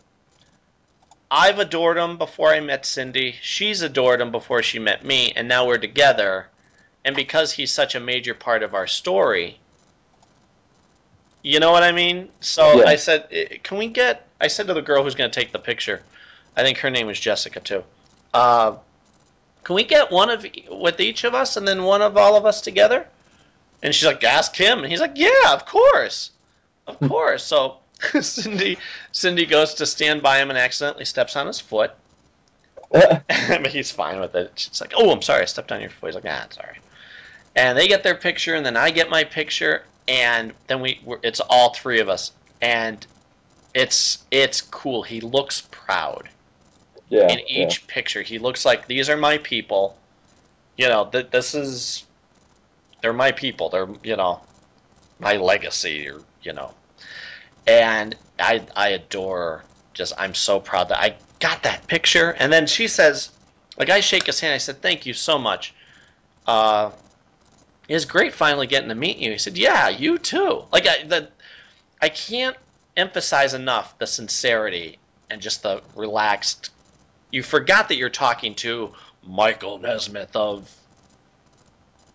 I've adored him before I met Cindy. She's adored him before she met me, and now we're together. And because he's such a major part of our story, you know what I mean? So yeah. I said, I said to the girl who's going to take the picture, I think her name was Jessica too, can we get one with each of us and then one of all of us together? And she's like, ask him. And he's like, yeah, of course. Of course. So Cindy goes to stand by him and accidentally steps on his foot. But he's fine with it. She's like, oh, I'm sorry, I stepped on your foot. He's like, it's all right. And they get their picture, and then I get my picture, and then it's all three of us. And it's cool. He looks proud. Yeah, in each picture. He looks like, these are my people. They're my people. They're, my legacy, or And I adore her. I'm so proud that I got that picture. And then she says, like, I shake his hand. I said, thank you so much. It was great finally getting to meet you. He said, yeah, you too. Like, I can't emphasize enough the sincerity and just the relaxed. You forgot that you're talking to Michael Nesmith of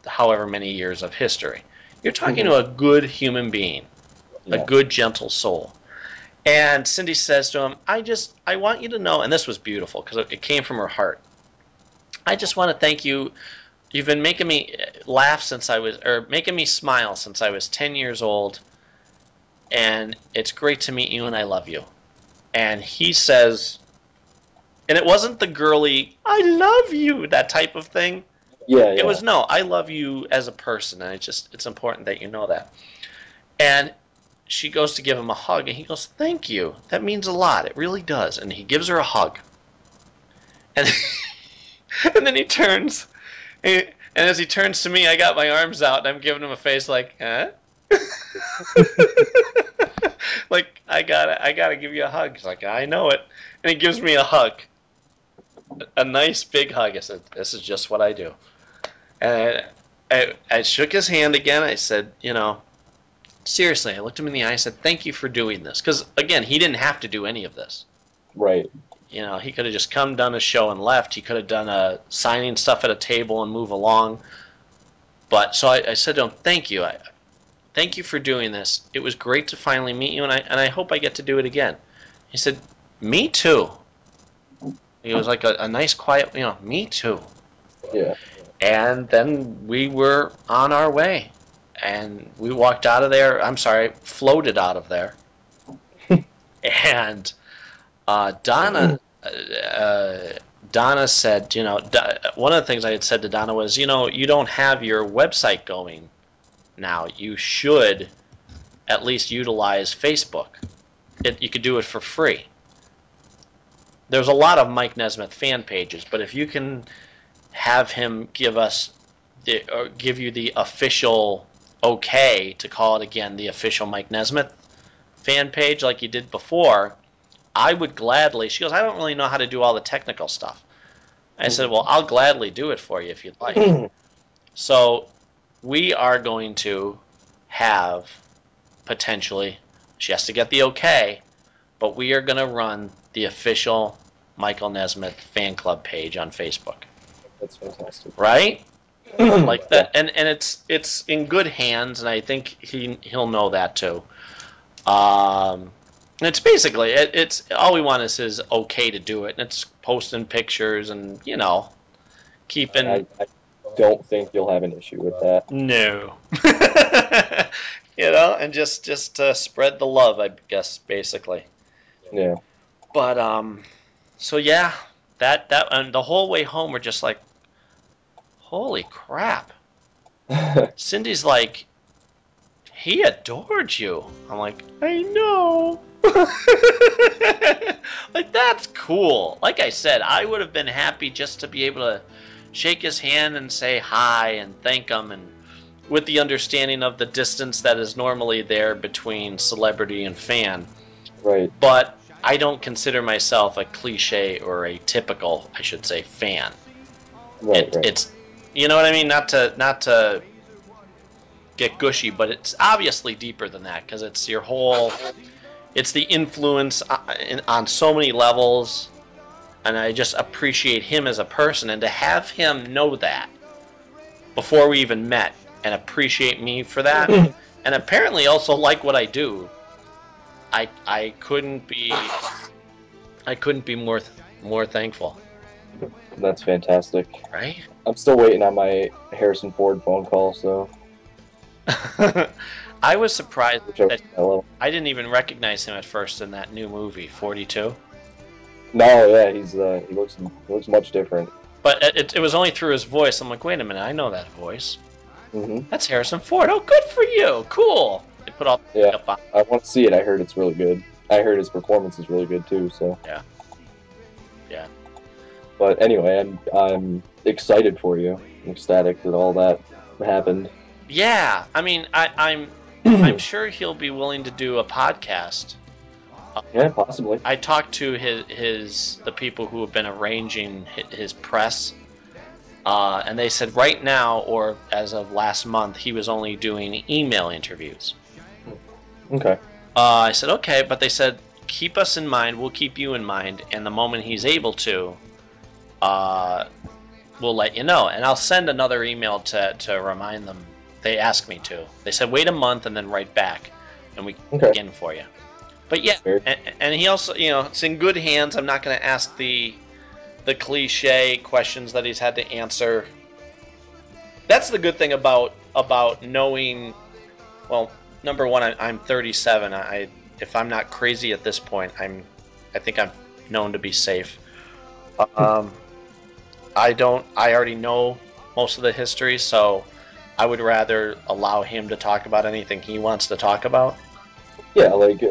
however many years of history. You're talking to a good human being, a good, gentle soul. And Cindy says to him, I want you to know, and this was beautiful because it came from her heart. I just want to thank you. You've been making me laugh making me smile since I was 10 years old. And it's great to meet you, and I love you. And he says, and it wasn't the girly, I love you, that type of thing. Yeah. It was, no, I love you as a person, and it's important that you know that. And she goes to give him a hug, and he goes, thank you. That means a lot. It really does. And he gives her a hug. And, and then he turns, and as he turns to me, I got my arms out, and I'm giving him a face like, huh? Like, I gotta give you a hug. He's like, I know it. And he gives me a hug. A nice big hug. I said, this is just what I do. And I shook his hand again. I said, seriously, I looked him in the eye. I said, thank you for doing this. Because, again, he didn't have to do any of this. Right. He could have just come, done a show, and left. He could have done signing stuff at a table and move along. But, so I said to him, thank you. Thank you for doing this. It was great to finally meet you, and I hope I get to do it again. He said, me too. He was like a nice, quiet, me too. Yeah. And then we were on our way. And we walked out of there. I'm sorry, floated out of there. And Donna said, one of the things I had said to Donna was, you don't have your website going now. You should at least utilize Facebook. You could do it for free. There's a lot of Mike Nesmith fan pages, but if you can have him give you the official okay to call it again the official Mike Nesmith fan page like you did before, I would gladly. She goes, I don't really know how to do all the technical stuff. I said, well, I'll gladly do it for you if you'd like. So we are going to have potentially, she has to get the okay, but we are going to run the official Michael Nesmith fan club page on Facebook. That's fantastic. Right? Like that, and it's in good hands, and I think he'll know that too. It's basically it's all we want is his okay to do it, and it's posting pictures and keeping. I don't think you'll have an issue with that. No. And just to spread the love, I guess, basically. Yeah. But so yeah, that and the whole way home we're just like, holy crap. Cindy's like, he adored you. I'm like, I know. Like, that's cool. Like I said, I would have been happy just to be able to shake his hand and say hi and thank him, and with the understanding of the distance that is normally there between celebrity and fan. Right. But I don't consider myself a cliche or a typical, I should say, fan. Right. It's, you know what I mean? Not to get gushy, but it's obviously deeper than that, because it's your whole, it's the influence on so many levels, and I just appreciate him as a person, and to have him know that before we even met and appreciate me for that, and apparently also like what I do, I couldn't be more thankful. That's fantastic. Right? I'm still waiting on my Harrison Ford phone call, so. I was surprised that I didn't even recognize him at first in that new movie, 42. No, yeah, he looks much different. But it was only through his voice. I'm like, wait a minute, I know that voice. Mm-hmm. That's Harrison Ford. Oh, good for you. Cool. They put all the makeup on. I want to see it. I heard it's really good. I heard his performance is really good too. So. Yeah. But anyway, I'm excited for you. I'm ecstatic that all that happened. Yeah, I mean, I'm I'm sure he'll be willing to do a podcast. Yeah, possibly. I talked to the people who have been arranging his press, and they said right now, or as of last month, he was only doing email interviews. Okay. I said, okay, but they said, keep us in mind, we'll keep you in mind, and the moment he's able to, we'll let you know. And I'll send another email to remind them. They asked me to. They said, wait a month and then write back, and we can begin for you. But yeah, and he also, it's in good hands. I'm not going to ask the cliche questions that he's had to answer. That's the good thing about knowing. Well, number one, I'm 37. If I'm not crazy at this point, I think I'm known to be safe. I already know most of the history, so I would rather allow him to talk about anything he wants to talk about. Yeah, like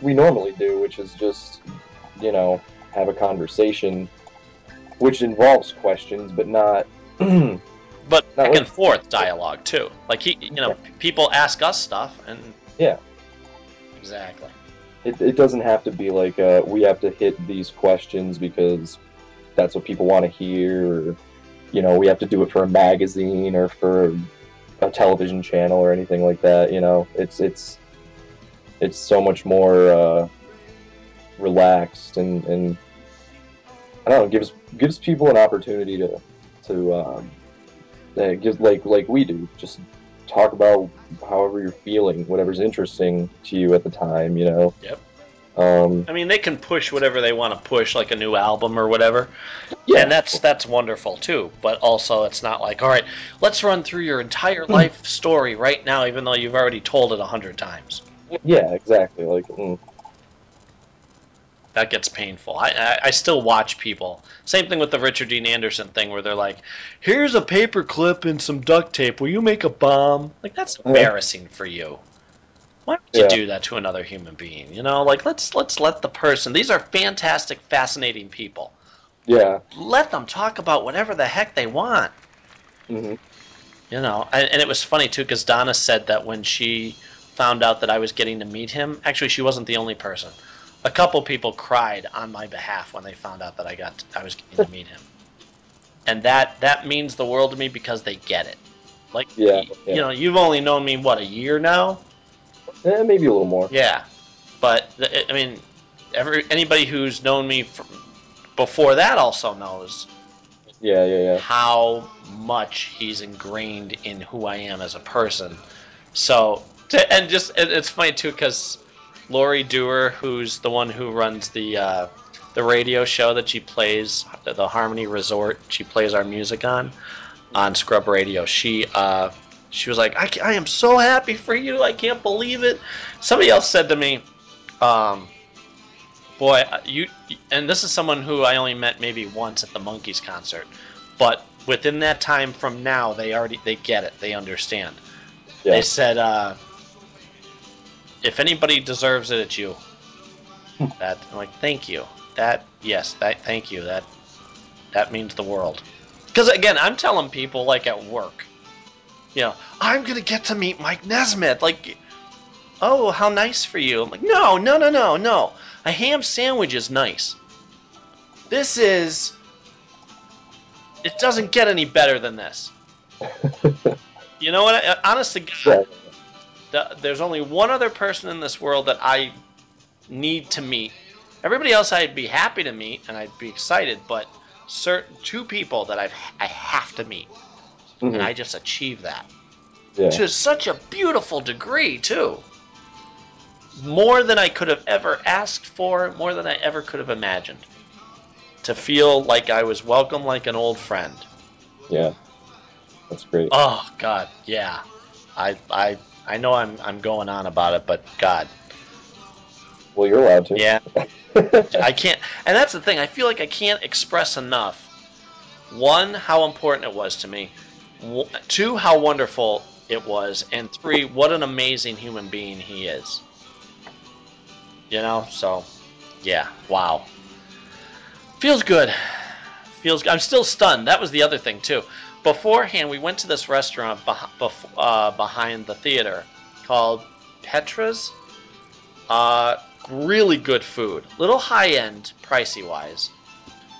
we normally do, which is just, have a conversation, which involves questions, but not. But back and forth dialogue too. Like people ask us stuff, and yeah, exactly. It doesn't have to be like we have to hit these questions because that's what people want to hear, or we have to do it for a magazine or for a television channel or anything like that. It's so much more relaxed and I don't know, gives people an opportunity to gives like we do, just talk about however you're feeling, whatever's interesting to you at the time. Yep. I mean, they can push whatever they want to push, like a new album or whatever. Yeah, and that's wonderful too. But also, it's not like, all right, let's run through your entire life story right now, even though you've already told it 100 times. Yeah, exactly. Like that gets painful. I still watch people. Same thing with the Richard Dean Anderson thing, where they're like, "Here's a paper clip and some duct tape. Will you make a bomb?" Like, that's embarrassing for you. Why would you do that to another human being? Like, let's let the person. These are fantastic, fascinating people. Yeah. Let them talk about whatever the heck they want. Mm-hmm. And it was funny too, because Donna said that when she found out that I was getting to meet him, actually she wasn't the only person. A couple people cried on my behalf when they found out that I was getting to meet him, and that means the world to me because they get it. Like, you've only known me a year now. Maybe a little more. Yeah, but I mean, anybody who's known me before that also knows. Yeah. How much he's ingrained in who I am as a person. So, it's funny too, because Lori Dewar, who's the one who runs the radio show that she plays, the Harmony Resort, she plays our music on Scrub Radio. She was like, I am so happy for you. I can't believe it. Somebody else said to me, boy, and this is someone who I only met maybe once at the Monkees concert, but within that time from now, they get it. They understand. Yeah. They said, if anybody deserves it, it's you. I'm like, thank you. Thank you. That means the world. Because again, I'm telling people, like, at work, I'm gonna get to meet Mike Nesmith. Like, oh, how nice for you. I'm like, no. A ham sandwich is nice. It doesn't get any better than this. You know what? Honest to God, there's only one other person in this world that I need to meet. Everybody else I'd be happy to meet and I'd be excited, but two people that I have to meet. Mm-hmm. And I just achieved that. Yeah. To such a beautiful degree, too. More than I could have ever asked for, more than I ever could have imagined. To feel like I was welcome like an old friend. Yeah. That's great. Oh, God, yeah. I know I'm going on about it, but God. Well, you're allowed to. Yeah. I can't. And that's the thing. I feel like I can't express enough. One, how important it was to me. Two, how wonderful it was. And three, what an amazing human being he is. So, yeah. Wow. Feels good. I'm still stunned. That was the other thing, too. Beforehand, we went to this restaurant behind the theater called Petra's. Really good food. Little high-end, pricey-wise.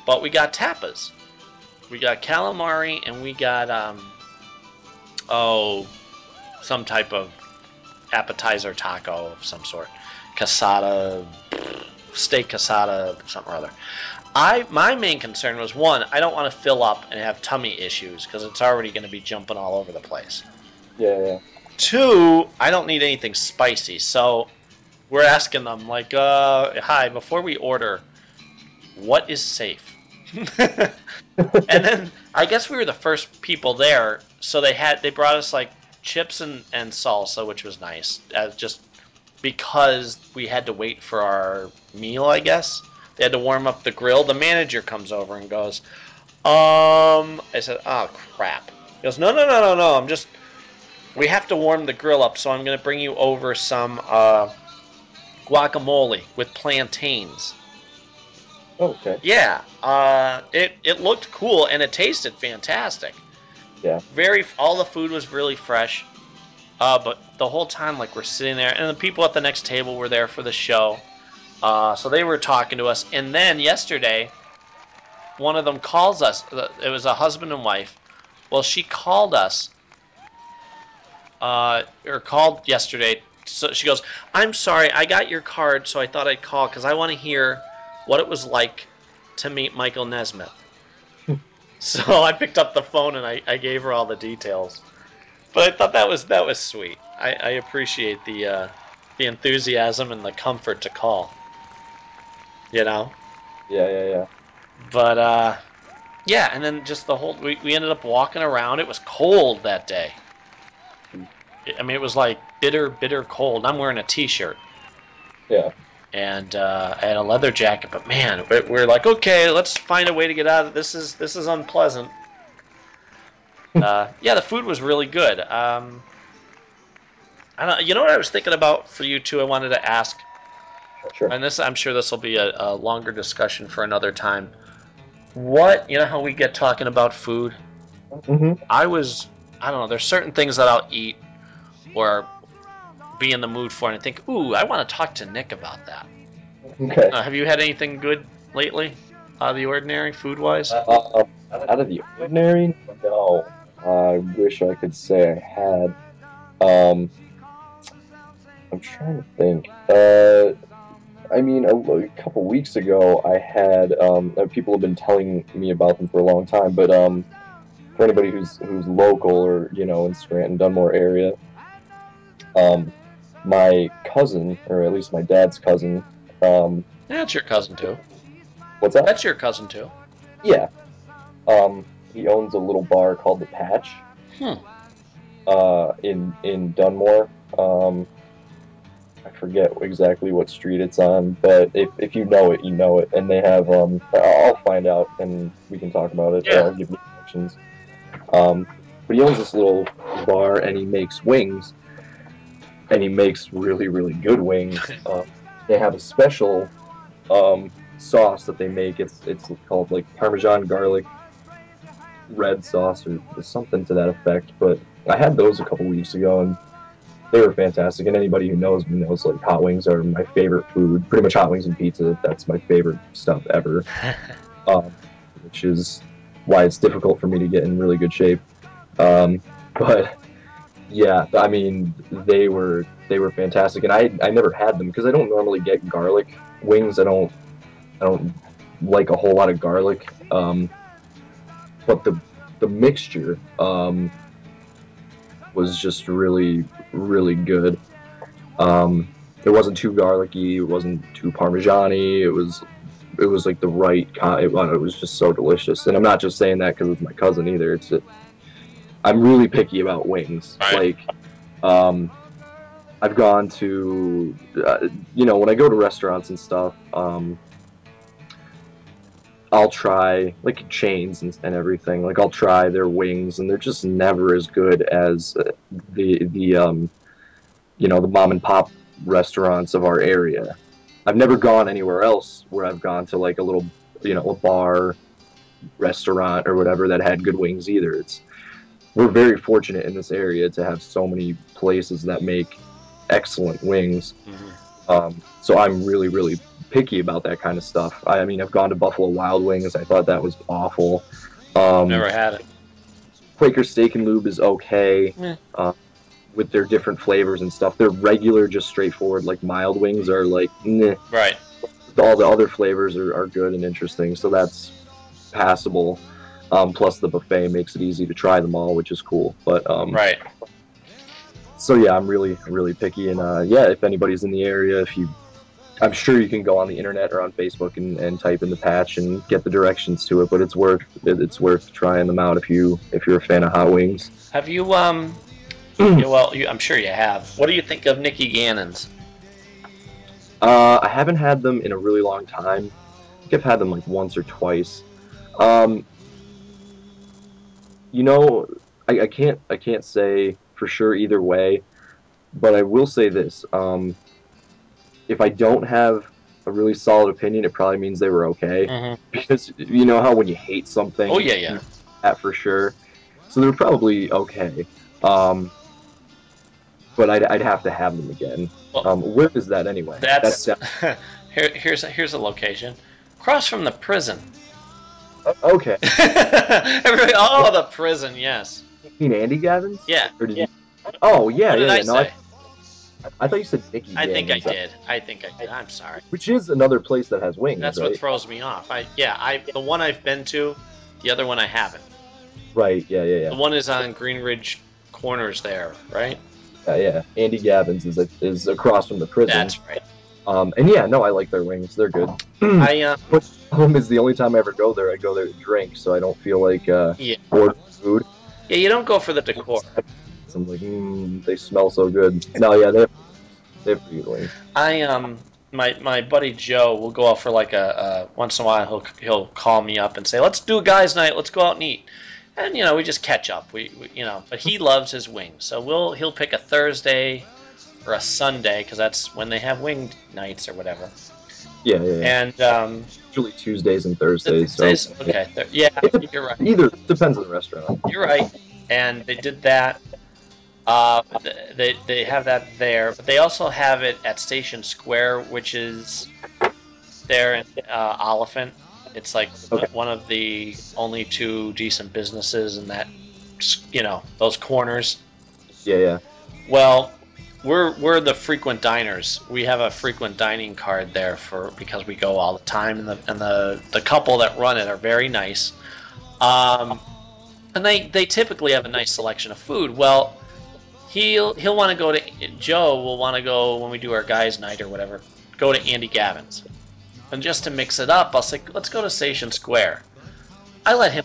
But we got tapas. We got calamari, and we got, some type of appetizer taco of some sort. Casada, steak casada, something or other. My main concern was, one, I don't want to fill up and have tummy issues, because it's already going to be jumping all over the place. Yeah. Two, I don't need anything spicy, so we're asking them, like, hi, before we order, what is safe? And then I guess we were the first people there, so they brought us like chips and salsa, which was nice, just because we had to wait for our meal. I guess they had to warm up the grill. The manager comes over and goes, I said, oh crap. He goes, no, we have to warm the grill up, so I'm going to bring you over some guacamole with plantains. Okay. Yeah, it looked cool and it tasted fantastic. Yeah. All the food was really fresh. But the whole time, like, we're sitting there, and the people at the next table were there for the show. So they were talking to us. And then yesterday, one of them calls us. It was a husband and wife. Well, she called us, or called yesterday. So she goes, I'm sorry, I got your card, so I thought I'd call because I want to hear what it was like to meet Michael Nesmith. So I picked up the phone and I gave her all the details. But I thought that was sweet. I appreciate the enthusiasm and the comfort to call. You know? Yeah. But yeah, and then just we ended up walking around. It was cold that day. I mean, it was like bitter cold. I'm wearing a t-shirt. Yeah. And I had a leather jacket, but man, we're like, okay, let's find a way to get out of this. This is unpleasant. Yeah, the food was really good. I don't. You know what I was thinking about for you two? I wanted to ask. Sure. And I'm sure this will be a longer discussion for another time. You know how we get talking about food? Mm-hmm. I don't know. There's certain things that I'll eat or be in the mood for, and I think, ooh, I want to talk to Nick about that. Okay. Have you had anything good lately, out of the ordinary, food-wise? Out of the ordinary? No. I wish I could say I had. I'm trying to think. I mean, a couple weeks ago, I had. People have been telling me about them for a long time, but for anybody who's local or in Scranton, Dunmore area, my cousin, or at least my dad's cousin. That's your cousin too. What's that? That's your cousin too. Yeah. He owns a little bar called The Patch. In Dunmore. I forget exactly what street it's on, but if you know it, you know it. And they have I'll find out and we can talk about it. Yeah. I'll give you directions. But he owns this little bar and he makes wings. And he makes really, really good wings. They have a special sauce that they make. It's called like Parmesan garlic red sauce or something to that effect. But I had those a couple weeks ago and they were fantastic. And anybody who knows me knows like hot wings are my favorite food. Pretty much hot wings and pizza. That's my favorite stuff ever. Which is why it's difficult for me to get in really good shape. But yeah, I mean, they were fantastic, and I never had them because I don't normally get garlic wings. I don't like a whole lot of garlic. But the mixture was just really, really good. It wasn't too garlicky. It wasn't too Parmesan-y. It was like the right kind. It was just so delicious. And I'm not just saying that because it's my cousin either. I'm really picky about wings. Right. Like, I've gone to, when I go to restaurants and stuff, I'll try, like, chains and everything. Like, I'll try their wings, and they're just never as good as the mom and pop restaurants of our area. I've never gone anywhere else where I've gone to, like, a little, a bar, restaurant, or whatever that had good wings either. We're very fortunate in this area to have so many places that make excellent wings. Mm-hmm. So I'm really, really picky about that kind of stuff. I mean, I've gone to Buffalo Wild Wings. I thought that was awful. Never had it. Quaker Steak and Lube is okay. Yeah. With their different flavors and stuff. Their regular, just straightforward, like mild wings are like, meh. Right. All the other flavors are good and interesting, so that's passable. Plus the buffet makes it easy to try them all, which is cool. But right. So yeah, I'm really, really picky, and yeah, if anybody's in the area, I'm sure you can go on the internet or on Facebook and type in the patch and get the directions to it. But it's worth trying them out if you're a fan of hot wings. Have you yeah, well, I'm sure you have. What do you think of Nicky Gannon's? I haven't had them in a really long time. I think I've had them like once or twice. You know, I can't say for sure either way, but I will say this: if I don't have a really solid opinion, it probably means they were okay. Mm-hmm. Because you know how when you hate something, oh yeah, that for sure. So they're probably okay. But I'd have to have them again. Well, where is that anyway? That's here's a location, across from the prison. Okay. Everybody, oh, the prison, yes. You mean Andy Gavin's? Yeah. Or did you... Oh yeah, what did yeah. I No, say? I thought you said Nicky. I think I Gavin's. did. I think I did. I'm sorry. Which is another place that has wings. That's right? what throws me off. The one I've been to, the other one I haven't. Right. Yeah. The one is on Greenridge Corners there, right? Yeah. Andy Gavin's is across from the prison. That's right. And yeah, no, I like their wings. They're good. But the problem is the only time I ever go there, I go there to drink, so I don't feel like bored of food. Yeah, you don't go for the decor. So I'm like, they smell so good. No, yeah, they have pretty good wings. My buddy Joe will go out for like a once in a while he'll call me up and say, let's do a guys' night, let's go out and eat. And we just catch up. We but he loves his wings, so he'll pick a Thursday or a Sunday because that's when they have wing nights or whatever. Yeah. And usually Tuesdays and Thursdays. So, okay. Yeah, you're right. Either depends on the restaurant. You're right. And they did that. They have that there, but they also have it at Station Square, which is there in Oliphant. It's like one of the only two decent businesses in that, those corners. Yeah. Well, we're the frequent diners. We have a frequent dining card there because we go all the time, and the couple that run it are very nice. And they typically have a nice selection of food. Well, he'll want to go to Joe will want to go when we do our guys' night or whatever. Go to Andy Gavin's. And just to mix it up, I'll say, let's go to Station Square. I let him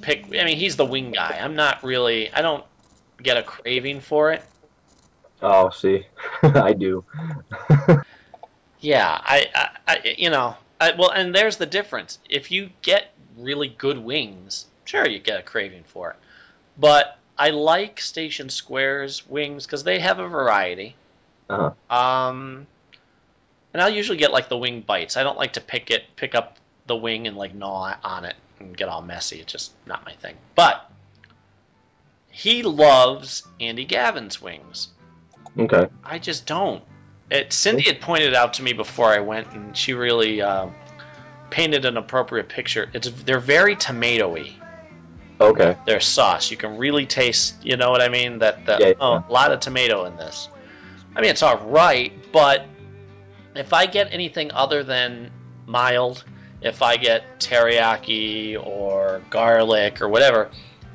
pick. I mean, he's the wing guy. I don't get a craving for it. Oh, see, I do. Yeah, well, and there's the difference. If you get really good wings, sure, you get a craving for it. But I like Station Square's wings because they have a variety. Uh-huh. And I'll usually get like the wing bites. I don't like to pick up the wing and like gnaw on it and get all messy. It's just not my thing. But he loves Andy Gavin's wings. Okay. I just don't. Cindy had pointed out to me before I went, and she really painted an appropriate picture. They're very tomatoey. Okay. Their sauce, you can really taste. You know what I mean? Yeah. A lot of tomato in this. I mean, it's all right, but if I get anything other than mild, if I get teriyaki or garlic or whatever,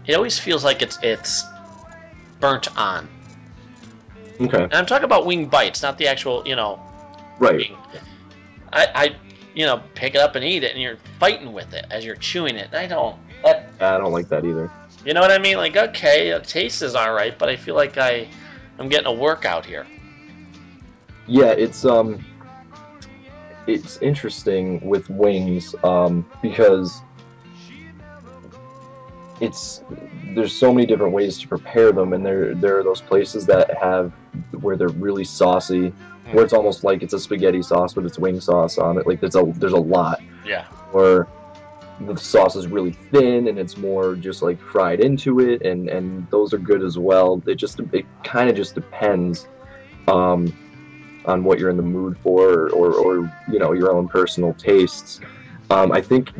it always feels like it's burnt on. Okay. And I'm talking about wing bites, not the actual, right. wing. I pick it up and eat it, and you're fighting with it as you're chewing it. I don't like that either. You know what I mean? Like, okay, the taste is all right, but I feel like I'm getting a workout here. Yeah, it's interesting with wings because there's so many different ways to prepare them, and there are those places that have where they're really saucy, where it's almost like it's a spaghetti sauce with its wing sauce on it. Like there's a lot. Yeah. Or the sauce is really thin and it's more just like fried into it, and those are good as well. It kind of just depends. on what you're in the mood for, or you know, your own personal tastes. I think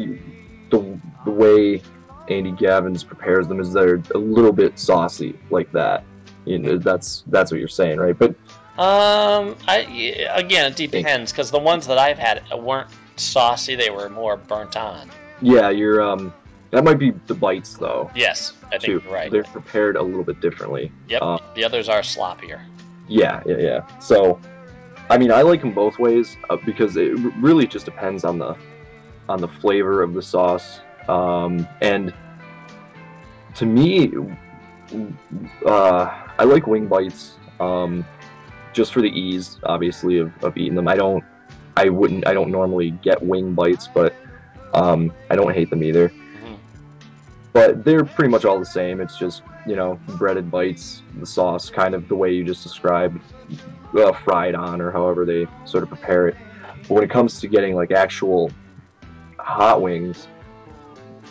the way Andy Gavins prepares them is they're a little bit saucy like that. You know, that's what you're saying, right? But again, it depends, because the ones that I've had weren't saucy; they were more burnt on. Yeah, you're that might be the bites though. Yes, I think too. you're right. They're prepared a little bit differently. Yep, the others are sloppier. Yeah. So, I mean, I like them both ways because it really just depends on the flavor of the sauce. And to me, I like wing bites just for the ease, obviously, of eating them. I don't normally get wing bites, but I don't hate them either. Mm-hmm. But they're pretty much all the same. It's just, you know, breaded bites, the sauce, kind of the way you just described, fried on, or however they sort of prepare it. But when it comes to getting like actual hot wings,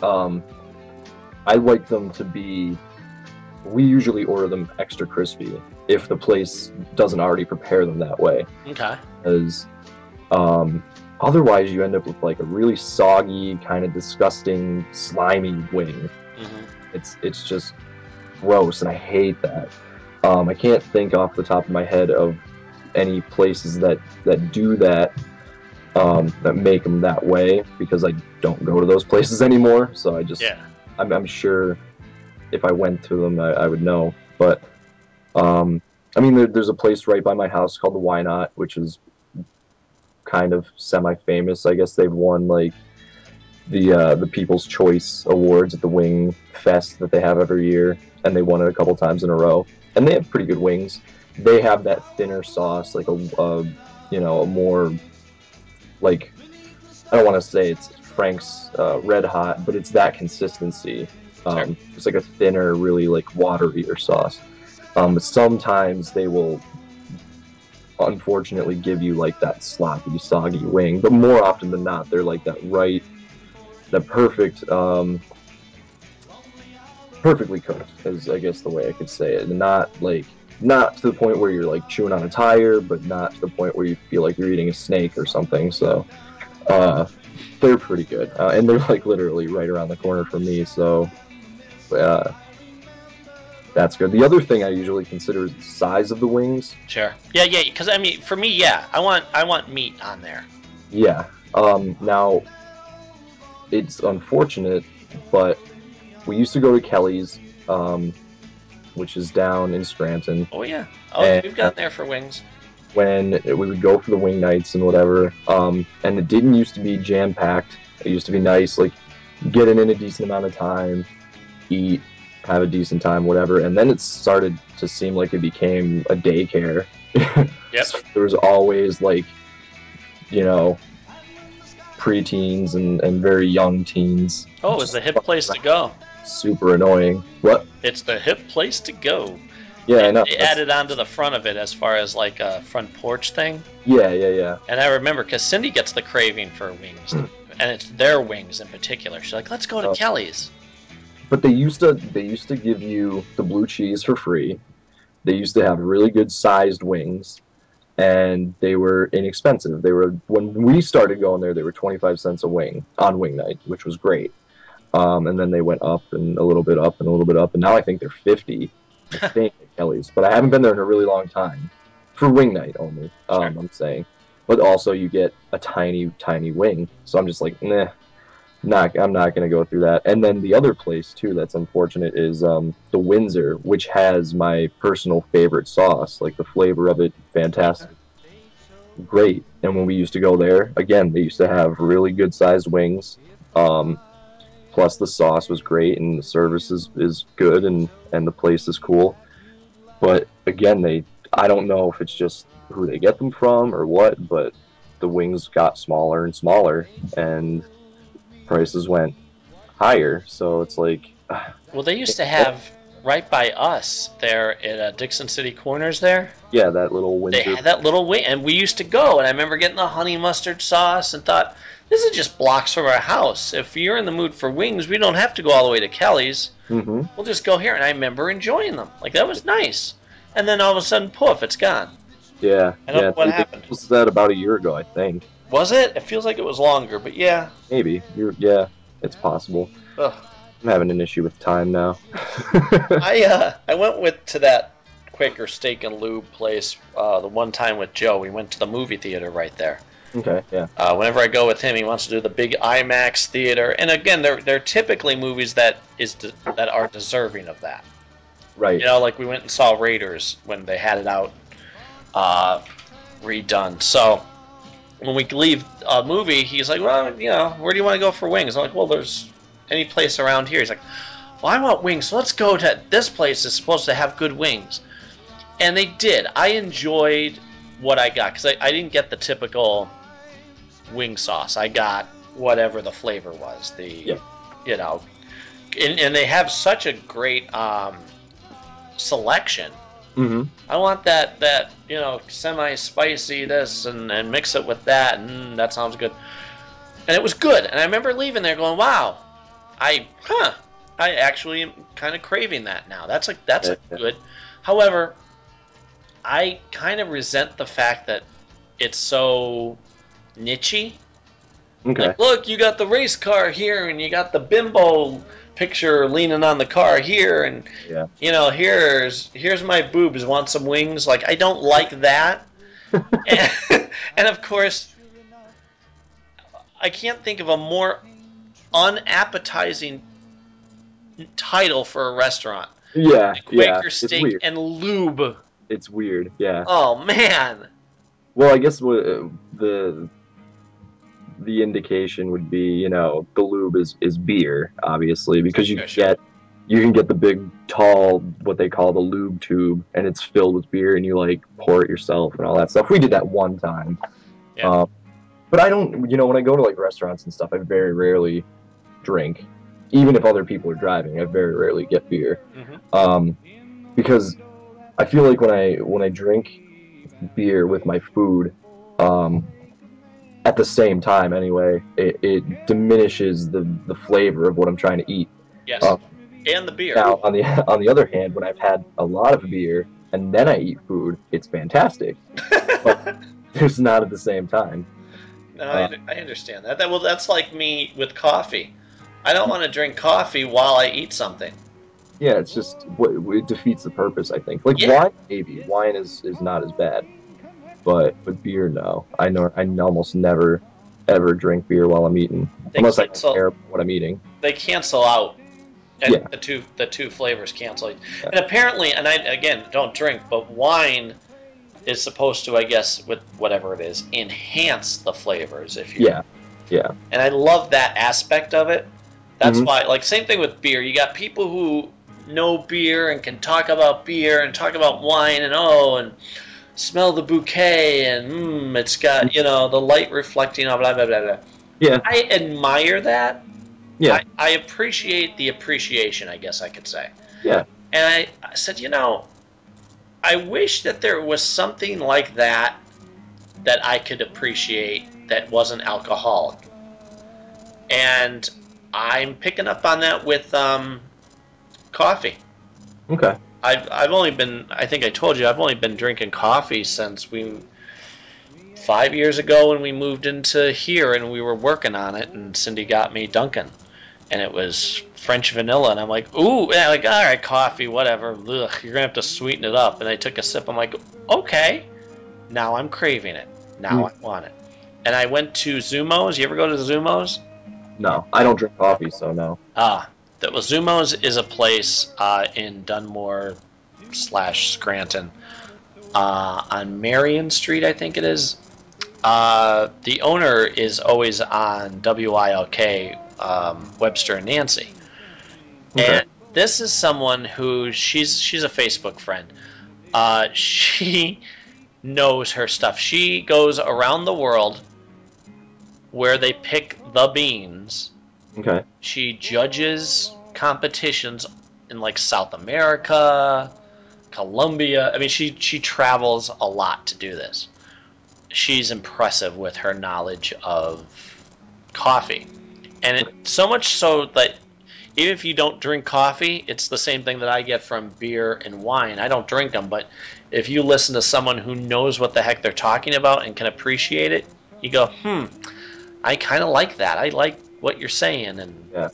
I like them to be. We usually order them extra crispy if the place doesn't already prepare them that way. Okay. Because otherwise you end up with like a really soggy, kind of disgusting, slimy wing. Mm-hmm. It's just gross, and I hate that. I can't think off the top of my head of any places that do that, that make them that way, because I don't go to those places anymore. So I just, I'm sure if I went to them, I would know. But I mean, there's a place right by my house called the Why Not, which is kind of semi-famous. I guess they've won like the People's Choice Awards at the Wing Fest that they have every year, and they won it a couple times in a row. And they have pretty good wings. They have that thinner sauce, like a more, like, I don't want to say it's Frank's Red Hot, but it's that consistency. Sure. It's like a thinner, really like waterier sauce. But sometimes they will, unfortunately, give you like that sloppy, soggy wing. But more often than not, they're like that perfect, perfectly cooked, is I guess the way I could say it. And not to the point where you're like chewing on a tire, but not to the point where you feel like you're eating a snake or something. So they're pretty good, and they're like literally right around the corner from me. So that's good. The other thing I usually consider is the size of the wings. Sure. Yeah. Because I mean, for me, yeah, I want meat on there. Yeah. Now, it's unfortunate, but we used to go to Kelly's, which is down in Scranton. Oh yeah. Oh, we've got there for wings. When we would go for the wing nights and whatever, and it didn't used to be jam-packed. It used to be nice, like, get in a decent amount of time, eat, have a decent time, whatever. And then it started to seem like it became a daycare. Yep. So there was always, like, you know, preteens and very young teens. Oh, it was the hip place to go. Super annoying. What? It's the hip place to go. Yeah, I know. They added onto the front of it as far as like a front porch thing. Yeah. And I remember because Cindy gets the craving for wings, and it's their wings in particular. She's like, "Let's go to Kelly's." But they used to give you the blue cheese for free. They used to have really good sized wings, and they were inexpensive. They were, when we started going there, they were 25 cents a wing on wing night, which was great. And then they went up and a little bit up and a little bit up, and now I think they're 50. I think at Kelly's, but I haven't been there in a really long time for wing night only. Sure. I'm saying, but also you get a tiny wing, so I'm just like, nah, I'm not gonna go through that. And then the other place too that's unfortunate is the Windsor, which has my personal favorite sauce. Like, the flavor of it, fantastic, great. And when we used to go there, again, they used to have really good sized wings. Plus the sauce was great, and the service is good, and the place is cool. But again, I don't know if it's just who they get them from or what, but the wings got smaller and smaller, and prices went higher. So it's like... Well, they used to have, right by us there at Dixon City Corners there. Yeah, that little Windsor. They had that little wing, and we used to go, and I remember getting the honey mustard sauce and thought, this is just blocks from our house. If you're in the mood for wings, we don't have to go all the way to Kelly's. Mm-hmm. We'll just go here. And I remember enjoying them. Like, that was nice. And then all of a sudden, poof, it's gone. Yeah. I don't know what They happened. posted that about a year ago, I think. Was it? It feels like it was longer, but yeah. Maybe. Yeah, it's possible. Ugh. I'm having an issue with time now. I went to that Quaker Steak and Lube place the one time with Joe. We went to the movie theater right there. Okay, yeah. Whenever I go with him, he wants to do the big IMAX theater, and again, they're typically movies that are deserving of that. Right. You know, like we went and saw Raiders when they had it out redone. So when we leave a movie, he's like, well, you know, where do you want to go for wings? I'm like, well, there's any place around here. He's like, well, I want wings, so let's go to this place that's supposed to have good wings. And they did. I enjoyed what I got, because I didn't get the typical wing sauce. I got whatever the flavor was. You know, and they have such a great selection. Mm-hmm. I want that you know, semi-spicy this and mix it with that, and that sounds good. And it was good. And I remember leaving there going, wow, I actually am kind of craving that now. That's good. However, I kind of resent the fact that it's so niche-y. Okay. Like, look, you got the race car here, and you got the bimbo picture leaning on the car here, and you know, here's my boobs. Want some wings? Like, I don't like that. and of course, I can't think of a more unappetizing title for a restaurant. Yeah, Quaker Steak and Lube. It's weird, yeah. Oh man. Well, I guess the indication would be, you know, the lube is beer, obviously, because you can get the big tall, what they call the lube tube, and it's filled with beer, and you like pour it yourself and all that stuff. We did that one time. Yeah. But I don't, you know, when I go to like restaurants and stuff, I very rarely drink. Even if other people are driving, I very rarely get beer. Mm-hmm. Because I feel like when I drink beer with my food, at the same time anyway, it diminishes the flavor of what I'm trying to eat. Yes. And the beer. Now, on the other hand, when I've had a lot of beer and then I eat food, it's fantastic. But it's not at the same time. No, I understand that. Well, that's like me with coffee. I don't want to drink coffee while I eat something. Yeah, it's just it defeats the purpose, I think. Like wine, maybe wine is not as bad, but with beer, no. I almost never ever drink beer while I'm eating, unless I care about what I'm eating. They cancel out. And the two flavors cancel. Yeah. And apparently, and I again don't drink, but wine is supposed to, I guess, with whatever it is, enhance the flavors. If you yeah. And I love that aspect of it. That's why, like, same thing with beer. You got people who know beer and can talk about beer and talk about wine and smell the bouquet and it's got, you know, the light reflecting on blah blah blah blah. Yeah. I admire that. Yeah. I appreciate the appreciation, I guess I could say. Yeah. And I said, you know, I wish that there was something like that I could appreciate that wasn't alcoholic. And I'm picking up on that with coffee. Okay. I've only been, I think I told you, I've only been drinking coffee since 5 years ago when we moved into here and we were working on it, and Cindy got me Dunkin', and it was French vanilla, and I'm like, ooh, and I'm like, all right, coffee, whatever. Ugh, you're gonna have to sweeten it up. And I took a sip. I'm like, okay, now I'm craving it. Now I want it. And I went to Zumo's. You ever go to Zumo's? No, I don't drink coffee, so no. Zumo's is a place in Dunmore / Scranton on Marion Street, I think it is. The owner is always on WILK, Webster and Nancy. Okay. And this is someone who she's a Facebook friend. She knows her stuff. She goes around the world where they pick the beans. Okay. She judges competitions in like South America, Colombia. I mean, she travels a lot to do this. She's impressive with her knowledge of coffee. And it, so much so that even if you don't drink coffee, it's the same thing that I get from beer and wine. I don't drink them, but if you listen to someone who knows what the heck they're talking about and can appreciate it, you go, I kind of like that. I like what you're saying. And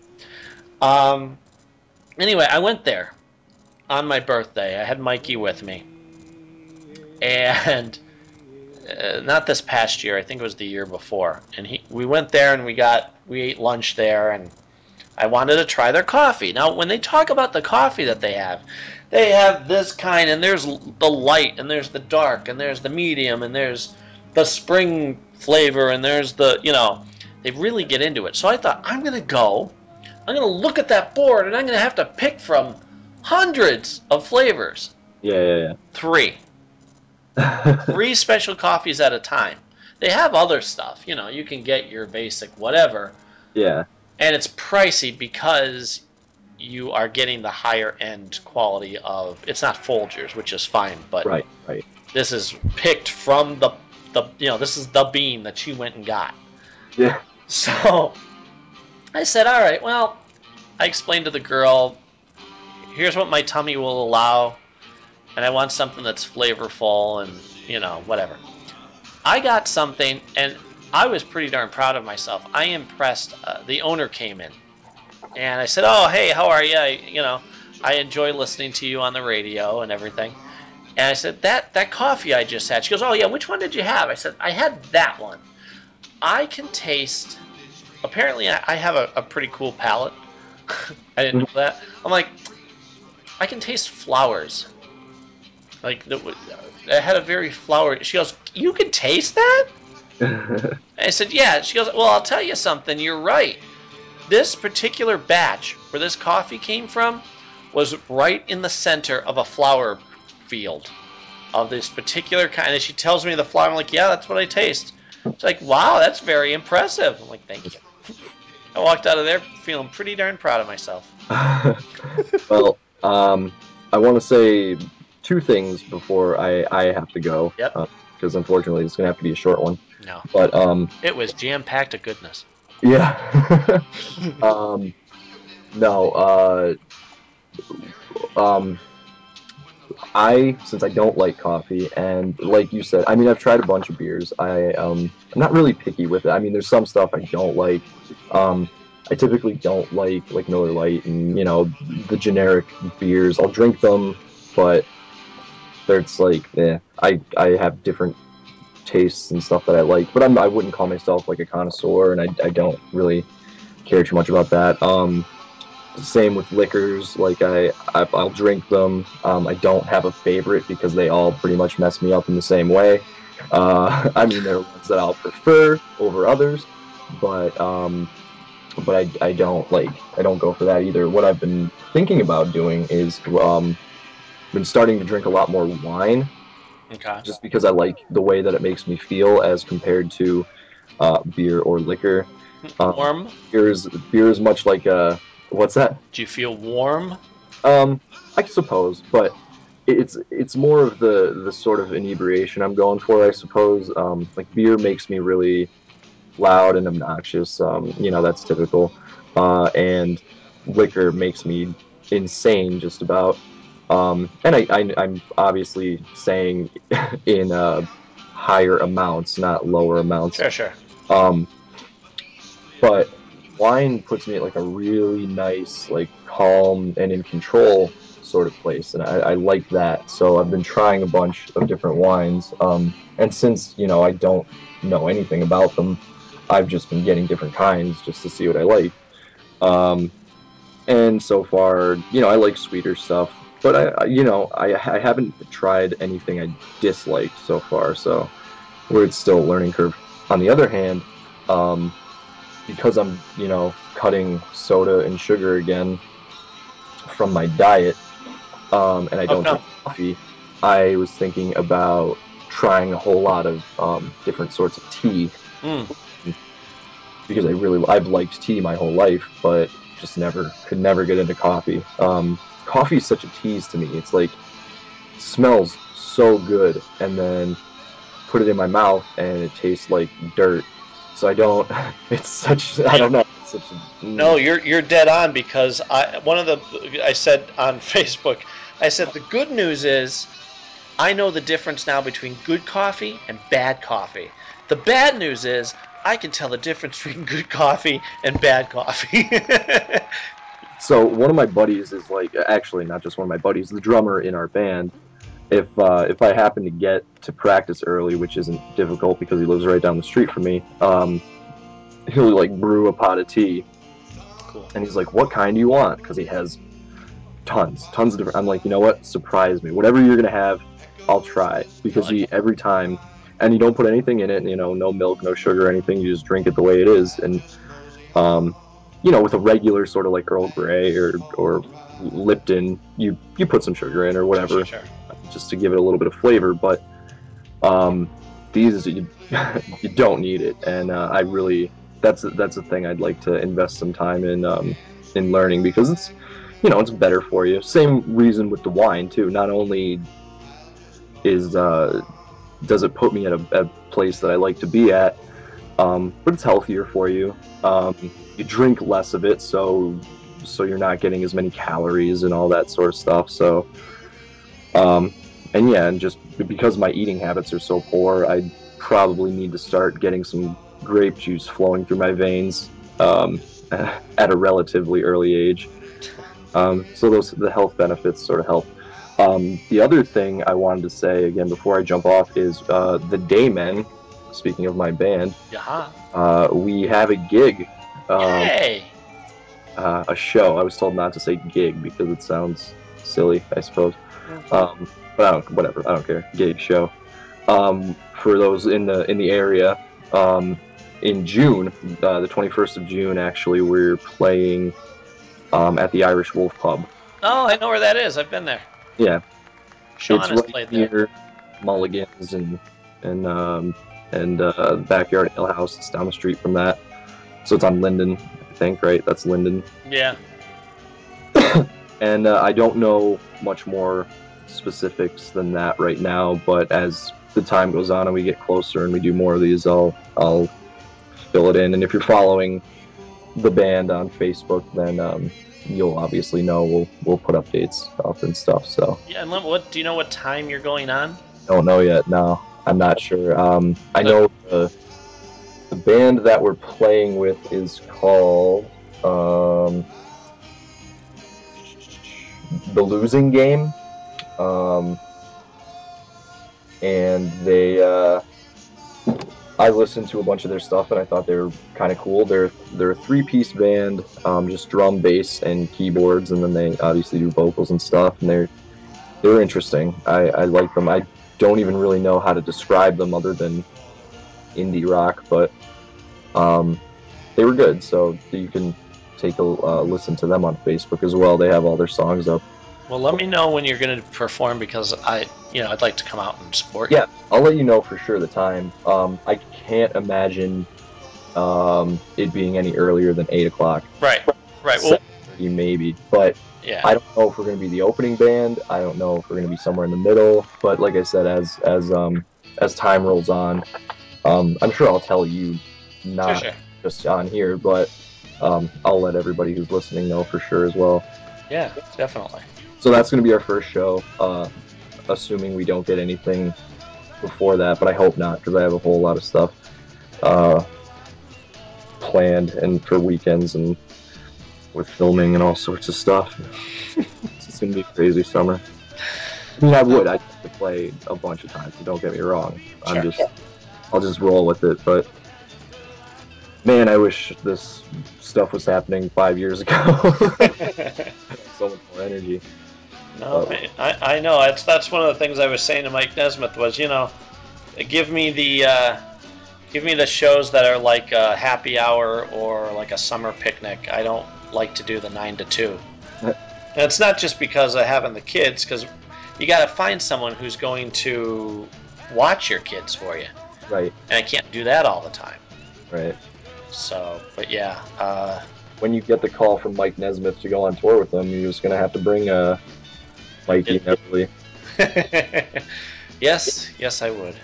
anyway, I went there on my birthday. I had Mikey with me. And not this past year, I think it was the year before. And we went there and we ate lunch there, and I wanted to try their coffee. Now, when they talk about the coffee that they have this kind, and there's the light, and there's the dark, and there's the medium, and there's the spring flavor, and there's the, they really get into it. So I thought, I'm going to look at that board, and I'm going to have to pick from hundreds of flavors. Yeah. 3 special coffees at a time. They have other stuff, you can get your basic whatever. Yeah. And it's pricey because you are getting the higher end quality of, it's not Folgers, which is fine, but right. This is picked from the this is the bean that she went and got. Yeah. So I said, all right, well, I explained to the girl, here's what my tummy will allow, and I want something that's flavorful and, whatever. I got something, and I was pretty darn proud of myself. I impressed. The owner came in, and I said, "Oh, hey, how are you? I enjoy listening to you on the radio and everything." And I said, "That coffee I just had." She goes, "Oh yeah, which one did you have?" I said, "I had that one." I can taste. Apparently, I have a pretty cool palate. I didn't know that. I'm like, I can taste flowers. Like it had a very flowery. She goes, "You can taste that?" I said, yeah. She goes, well, I'll tell you something. You're right. This particular batch where this coffee came from was right in the center of a flower field of this particular kind. And she tells me the flower. I'm like, yeah, that's what I taste. It's like, wow, that's very impressive. I'm like, thank you. I walked out of there feeling pretty darn proud of myself. Well, I want to say 2 things before I have to go. Yep. Because unfortunately it's going to have to be a short one. No. But it was jam-packed to goodness. Yeah. Since I don't like coffee, and like you said, I mean, I've tried a bunch of beers. I'm not really picky with it. I mean, there's some stuff I don't like. I typically don't like Miller Lite and the generic beers. I'll drink them, but it's like, I have different tastes and stuff that I like, but I wouldn't call myself like a connoisseur, and I don't really care too much about that. Same with liquors, like I'll drink them. I don't have a favorite because they all pretty much mess me up in the same way. I mean, there are ones that I'll prefer over others, but I don't go for that either. What I've been thinking about doing is been starting to drink a lot more wine. Okay. Just because I like the way that it makes me feel as compared to beer or liquor. Warm? Beer is much like a... What's that? Do you feel warm? I suppose, but it's more of the sort of inebriation I'm going for, I suppose. Like beer makes me really loud and obnoxious. That's typical. And liquor makes me insane just about. And I'm obviously saying in higher amounts, not lower amounts. Sure. But wine puts me at like a really nice, like calm and in control sort of place, and I like that. So I've been trying a bunch of different wines, and since I don't know anything about them, I've just been getting different kinds just to see what I like. And so far, I like sweeter stuff. But I haven't tried anything I disliked so far, so it's still a learning curve. On the other hand, because I'm cutting soda and sugar again from my diet, and I don't drink coffee, I was thinking about trying a whole lot of different sorts of tea, because I've liked tea my whole life, but just could never get into coffee. Coffee is such a tease to me. It's like, it smells so good, and then put it in my mouth and it tastes like dirt. So I don't. It's such. I don't know. It's such No, you're dead on, because I said on Facebook, I said the good news is I know the difference now between good coffee and bad coffee. The bad news is I can tell the difference between good coffee and bad coffee. So one of my buddies is like, actually not just one of my buddies, the drummer in our band. If I happen to get to practice early, which isn't difficult because he lives right down the street from me, he'll like brew a pot of tea. Cool. And he's like, "What kind do you want?" Because he has tons of different. I'm like, you know what? Surprise me. Whatever you're gonna have, I'll try. Because every time, and you don't put anything in it. You know, no milk, no sugar, or anything. You just drink it the way it is. And you know, with a regular sort of like Earl Grey or Lipton, you put some sugar in or whatever, Sure. just to give it a little bit of flavor. But these you don't need it, and I really that's a thing I'd like to invest some time in learning, because it's, you know, it's better for you. Same reason with the wine too. Not only does it put me at a place that I like to be at, but it's healthier for you. You drink less of it, so you're not getting as many calories and all that sort of stuff. So, and yeah, and just because my eating habits are so poor, I probably need to start getting some grape juice flowing through my veins at a relatively early age. So the health benefits sort of help. The other thing I wanted to say again before I jump off is the Daymen. Speaking of my band, we have a gig. Yay! A show. I was told not to say gig because it sounds silly, I suppose. But whatever. I don't care. Gig show. For those in the area, in June, the 21st of June, actually, we're playing at the Irish Wolf Pub. Oh, I know where that is. I've been there. Yeah. Sean it's has right played near there. Mulligan's and Backyard Ale House. It's down the street from that. So it's on Linden, I think, right? That's Linden. Yeah. And I don't know much more specifics than that right now, but as the time goes on and we get closer and we do more of these, I'll fill it in. And if you're following the band on Facebook, then you'll obviously know we'll put updates up and stuff. So Yeah, and what do you know what time you're going on? don't know yet. No, I'm not sure. I know the band that we're playing with is called The Losing Game, and they I listened to a bunch of their stuff and I thought they were kind of cool. They're a three-piece band, just drum, bass, and keyboards, and then they obviously do vocals and stuff. And they're interesting. I like them. I don't even really know how to describe them other than indie rock, but they were good. So you can take a listen to them on Facebook as well. They have all their songs up. Well, let me know when you're going to perform, because I'd like to come out and support you. Yeah, I'll let you know for sure the time. I can't imagine it being any earlier than 8 o'clock. Right. Well, Maybe, but yeah. I don't know if we're going to be the opening band. I don't know if we're going to be somewhere in the middle. But like I said, as time rolls on, I'm sure I'll tell you, not Sure. just on here, but I'll let everybody who's listening know for sure as well. Yeah, definitely. So that's going to be our first show, assuming we don't get anything before that, but I hope not, because I have a whole lot of stuff planned and for weekends and with filming and all sorts of stuff. It's going to be a crazy summer. I mean, I'd have to play a bunch of times, don't get me wrong. Sure. I'll just roll with it, but man, I wish this stuff was happening 5 years ago. So much more energy. No, I know. That's one of the things I was saying to Mike Nesmith was, give me the shows that are like a happy hour or like a summer picnic. I don't like to do the 9 to 2. And it's not just because of having the kids, because you got to find someone who's going to watch your kids for you. Right. And I can't do that all the time. Right. So, but yeah. When you get the call from Mike Nesmith to go on tour with them, you're just going to have to bring Mikey Nesmith. Yes, I would.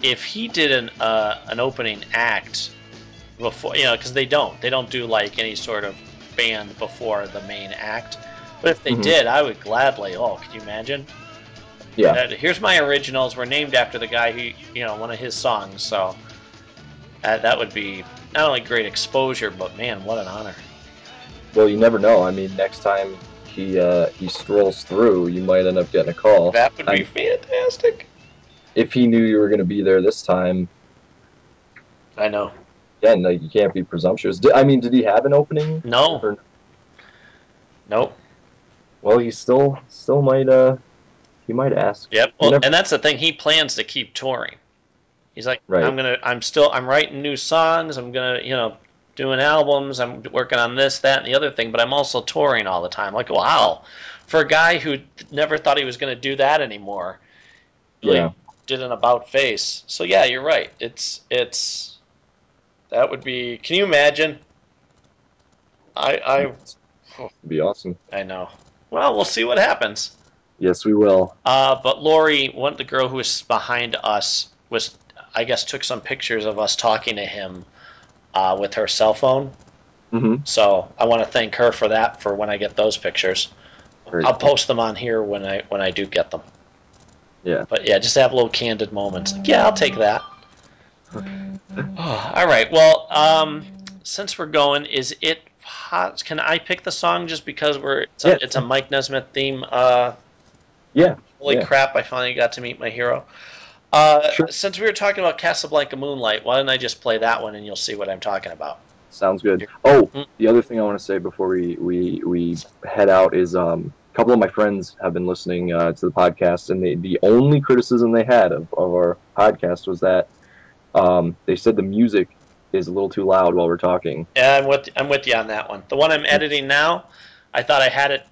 if he did an opening act before, because they don't do like any sort of band before the main act. But if they did, I would gladly. Oh, could you imagine? Yeah. Here's my originals. Were named after the guy who, one of his songs. So that would be not only great exposure, but man, what an honor. Well, you never know. I mean, next time he strolls through, you might end up getting a call. That would be fantastic. If he knew you were going to be there this time. I know. Yeah, no, you can't be presumptuous. Did he have an opening? No. Nope. Well, he still might he might ask. Yep. Well, and that's the thing. He plans to keep touring. He's like, right. I'm writing new songs. I'm gonna, doing albums. I'm working on this, that, and the other thing. But I'm also touring all the time. Like, wow, for a guy who never thought he was going to do that anymore, really did an about face. So yeah, you're right. It's that would be. Can you imagine? It'd be awesome. I know. Well, we'll see what happens. Yes, we will. But Lori, the girl who was behind us, I guess took some pictures of us talking to him with her cell phone. Mm-hmm. So I want to thank her for that. For when I get those pictures, I'll post them on here when I do get them. Yeah. But yeah, just have little candid moments. Like, yeah, I'll take that. All right. Well, since we're going, is it hot? Can I pick the song just because it's a Mike Nesmith theme? Yeah. Holy crap! I finally got to meet my hero. Sure. Since we were talking about Casablanca Moonlight, why don't I just play that one and you'll see what I'm talking about? Sounds good. Oh, the other thing I want to say before we head out is a couple of my friends have been listening to the podcast, and the only criticism they had of our podcast was that they said the music is a little too loud while we're talking. Yeah, I'm with you on that one. The one I'm editing now, I thought I had it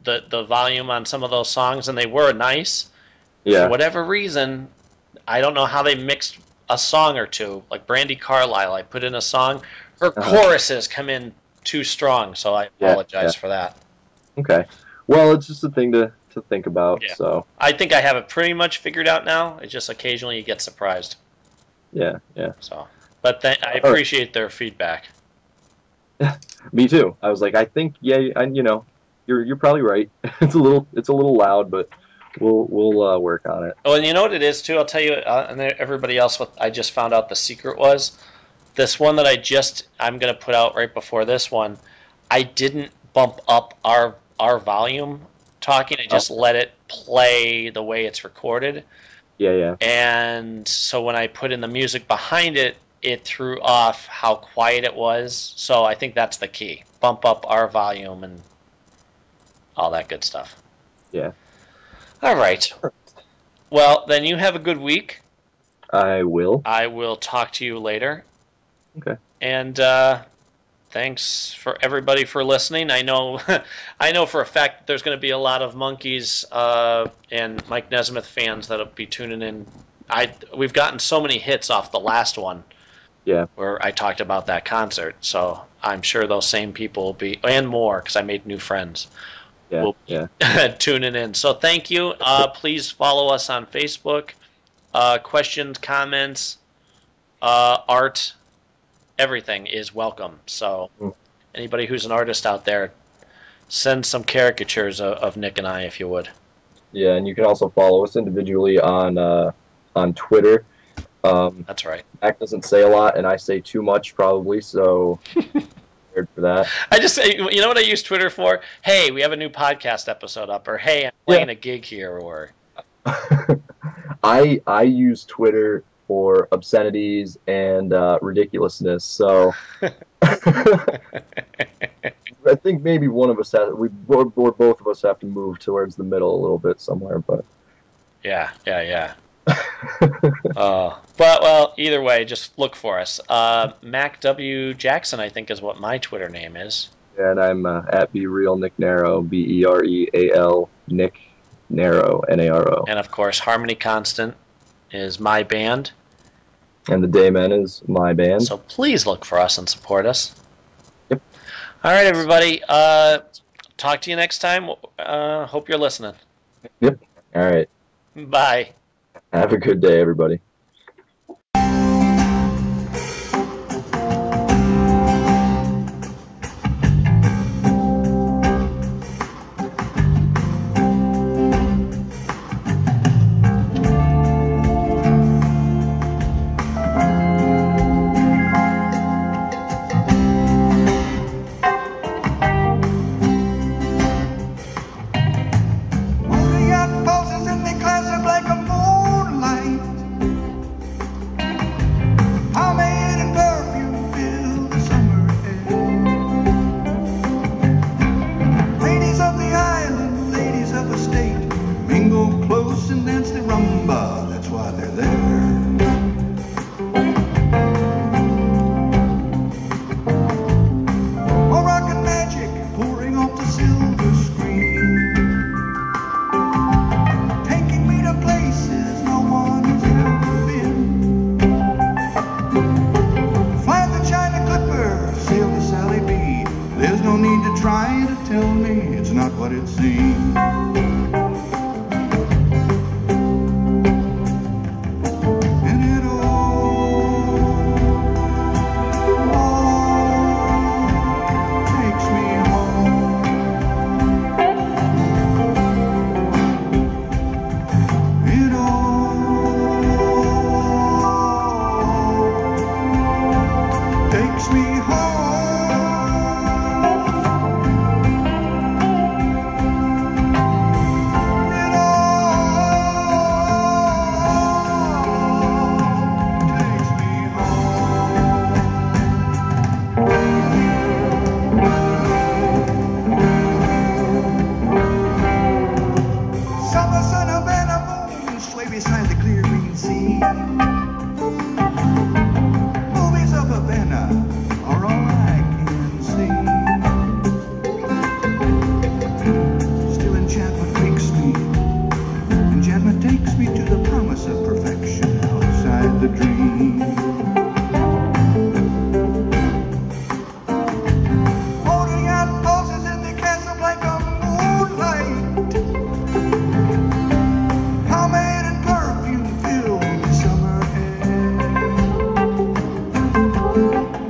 the volume on some of those songs, and they were nice. Yeah. For whatever reason, I don't know how they mixed a song or two. Like Brandy Carlisle, I put in a song. Her choruses come in too strong, so I apologize for that. Okay. Well, it's just a thing to think about. Yeah. So I think I have it pretty much figured out now. It's just occasionally you get surprised. Yeah. So, but I appreciate their feedback. Me too. I was like, I think, you're probably right. It's a little loud, but we'll work on it. Oh, and you know what it is too? I'll tell you, and everybody else, what I just found out the secret was. This one that I'm going to put out right before this one, I didn't bump up our volume talking. I just let it play the way it's recorded. Yeah. And so when I put in the music behind it, it threw off how quiet it was. So I think that's the key. Bump up our volume and all that good stuff. Yeah. All right. Well, then you have a good week. I will. I will talk to you later. Okay. And thanks for everybody for listening. I know for a fact that there's going to be a lot of Monkees and Mike Nesmith fans that'll be tuning in. We've gotten so many hits off the last one. Yeah. Where I talked about that concert. So I'm sure those same people will be, and more, because I made new friends. Yeah. Tuning in. So thank you. Please follow us on Facebook. Questions, comments, art, everything is welcome. So anybody who's an artist out there, send some caricatures of Nick and I, if you would. Yeah, and you can also follow us individually on Twitter. That's right. Mac doesn't say a lot, and I say too much probably, so prepared for that. I just say, you know what I use Twitter for? Hey, we have a new podcast episode up, or hey, I'm playing a gig here, or. I use Twitter for obscenities and ridiculousness, so I think maybe one of us or both of us have to move towards the middle a little bit somewhere, but yeah. But well, either way, just look for us. Mac W Jackson, I think, is what my Twitter name is. Yeah, and I'm at BeRealNickNarrow, BeReal Nick Narrow, Naro. And of course, Harmony Constant is my band. And the Daymen is my band. So please look for us and support us. Yep. All right, everybody. Talk to you next time. Hope you're listening. Yep. All right. Bye. Have a good day, everybody. it seems. And it all takes me home. It all takes me home. It all takes me home. Summer sun of moon sway beside the clear green sea. Movies of Havana are all I can see. Still enchantment takes me to the promise of perfection outside the dream. Floating out pulses in the Casablanca moonlight. Pomade and perfume fill the summer air.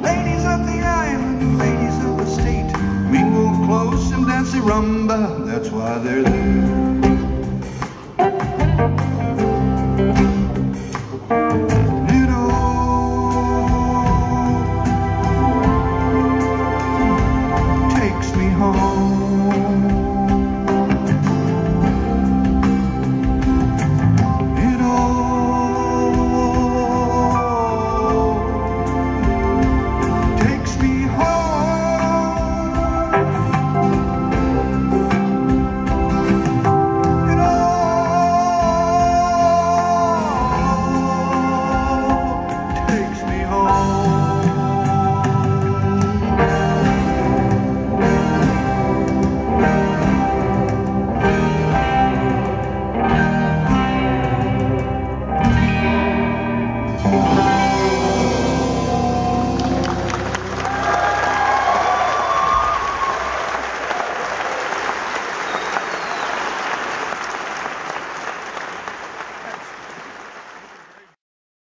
Ladies of the island, ladies of the state, mingle close and dance the rumba, that's why they're there.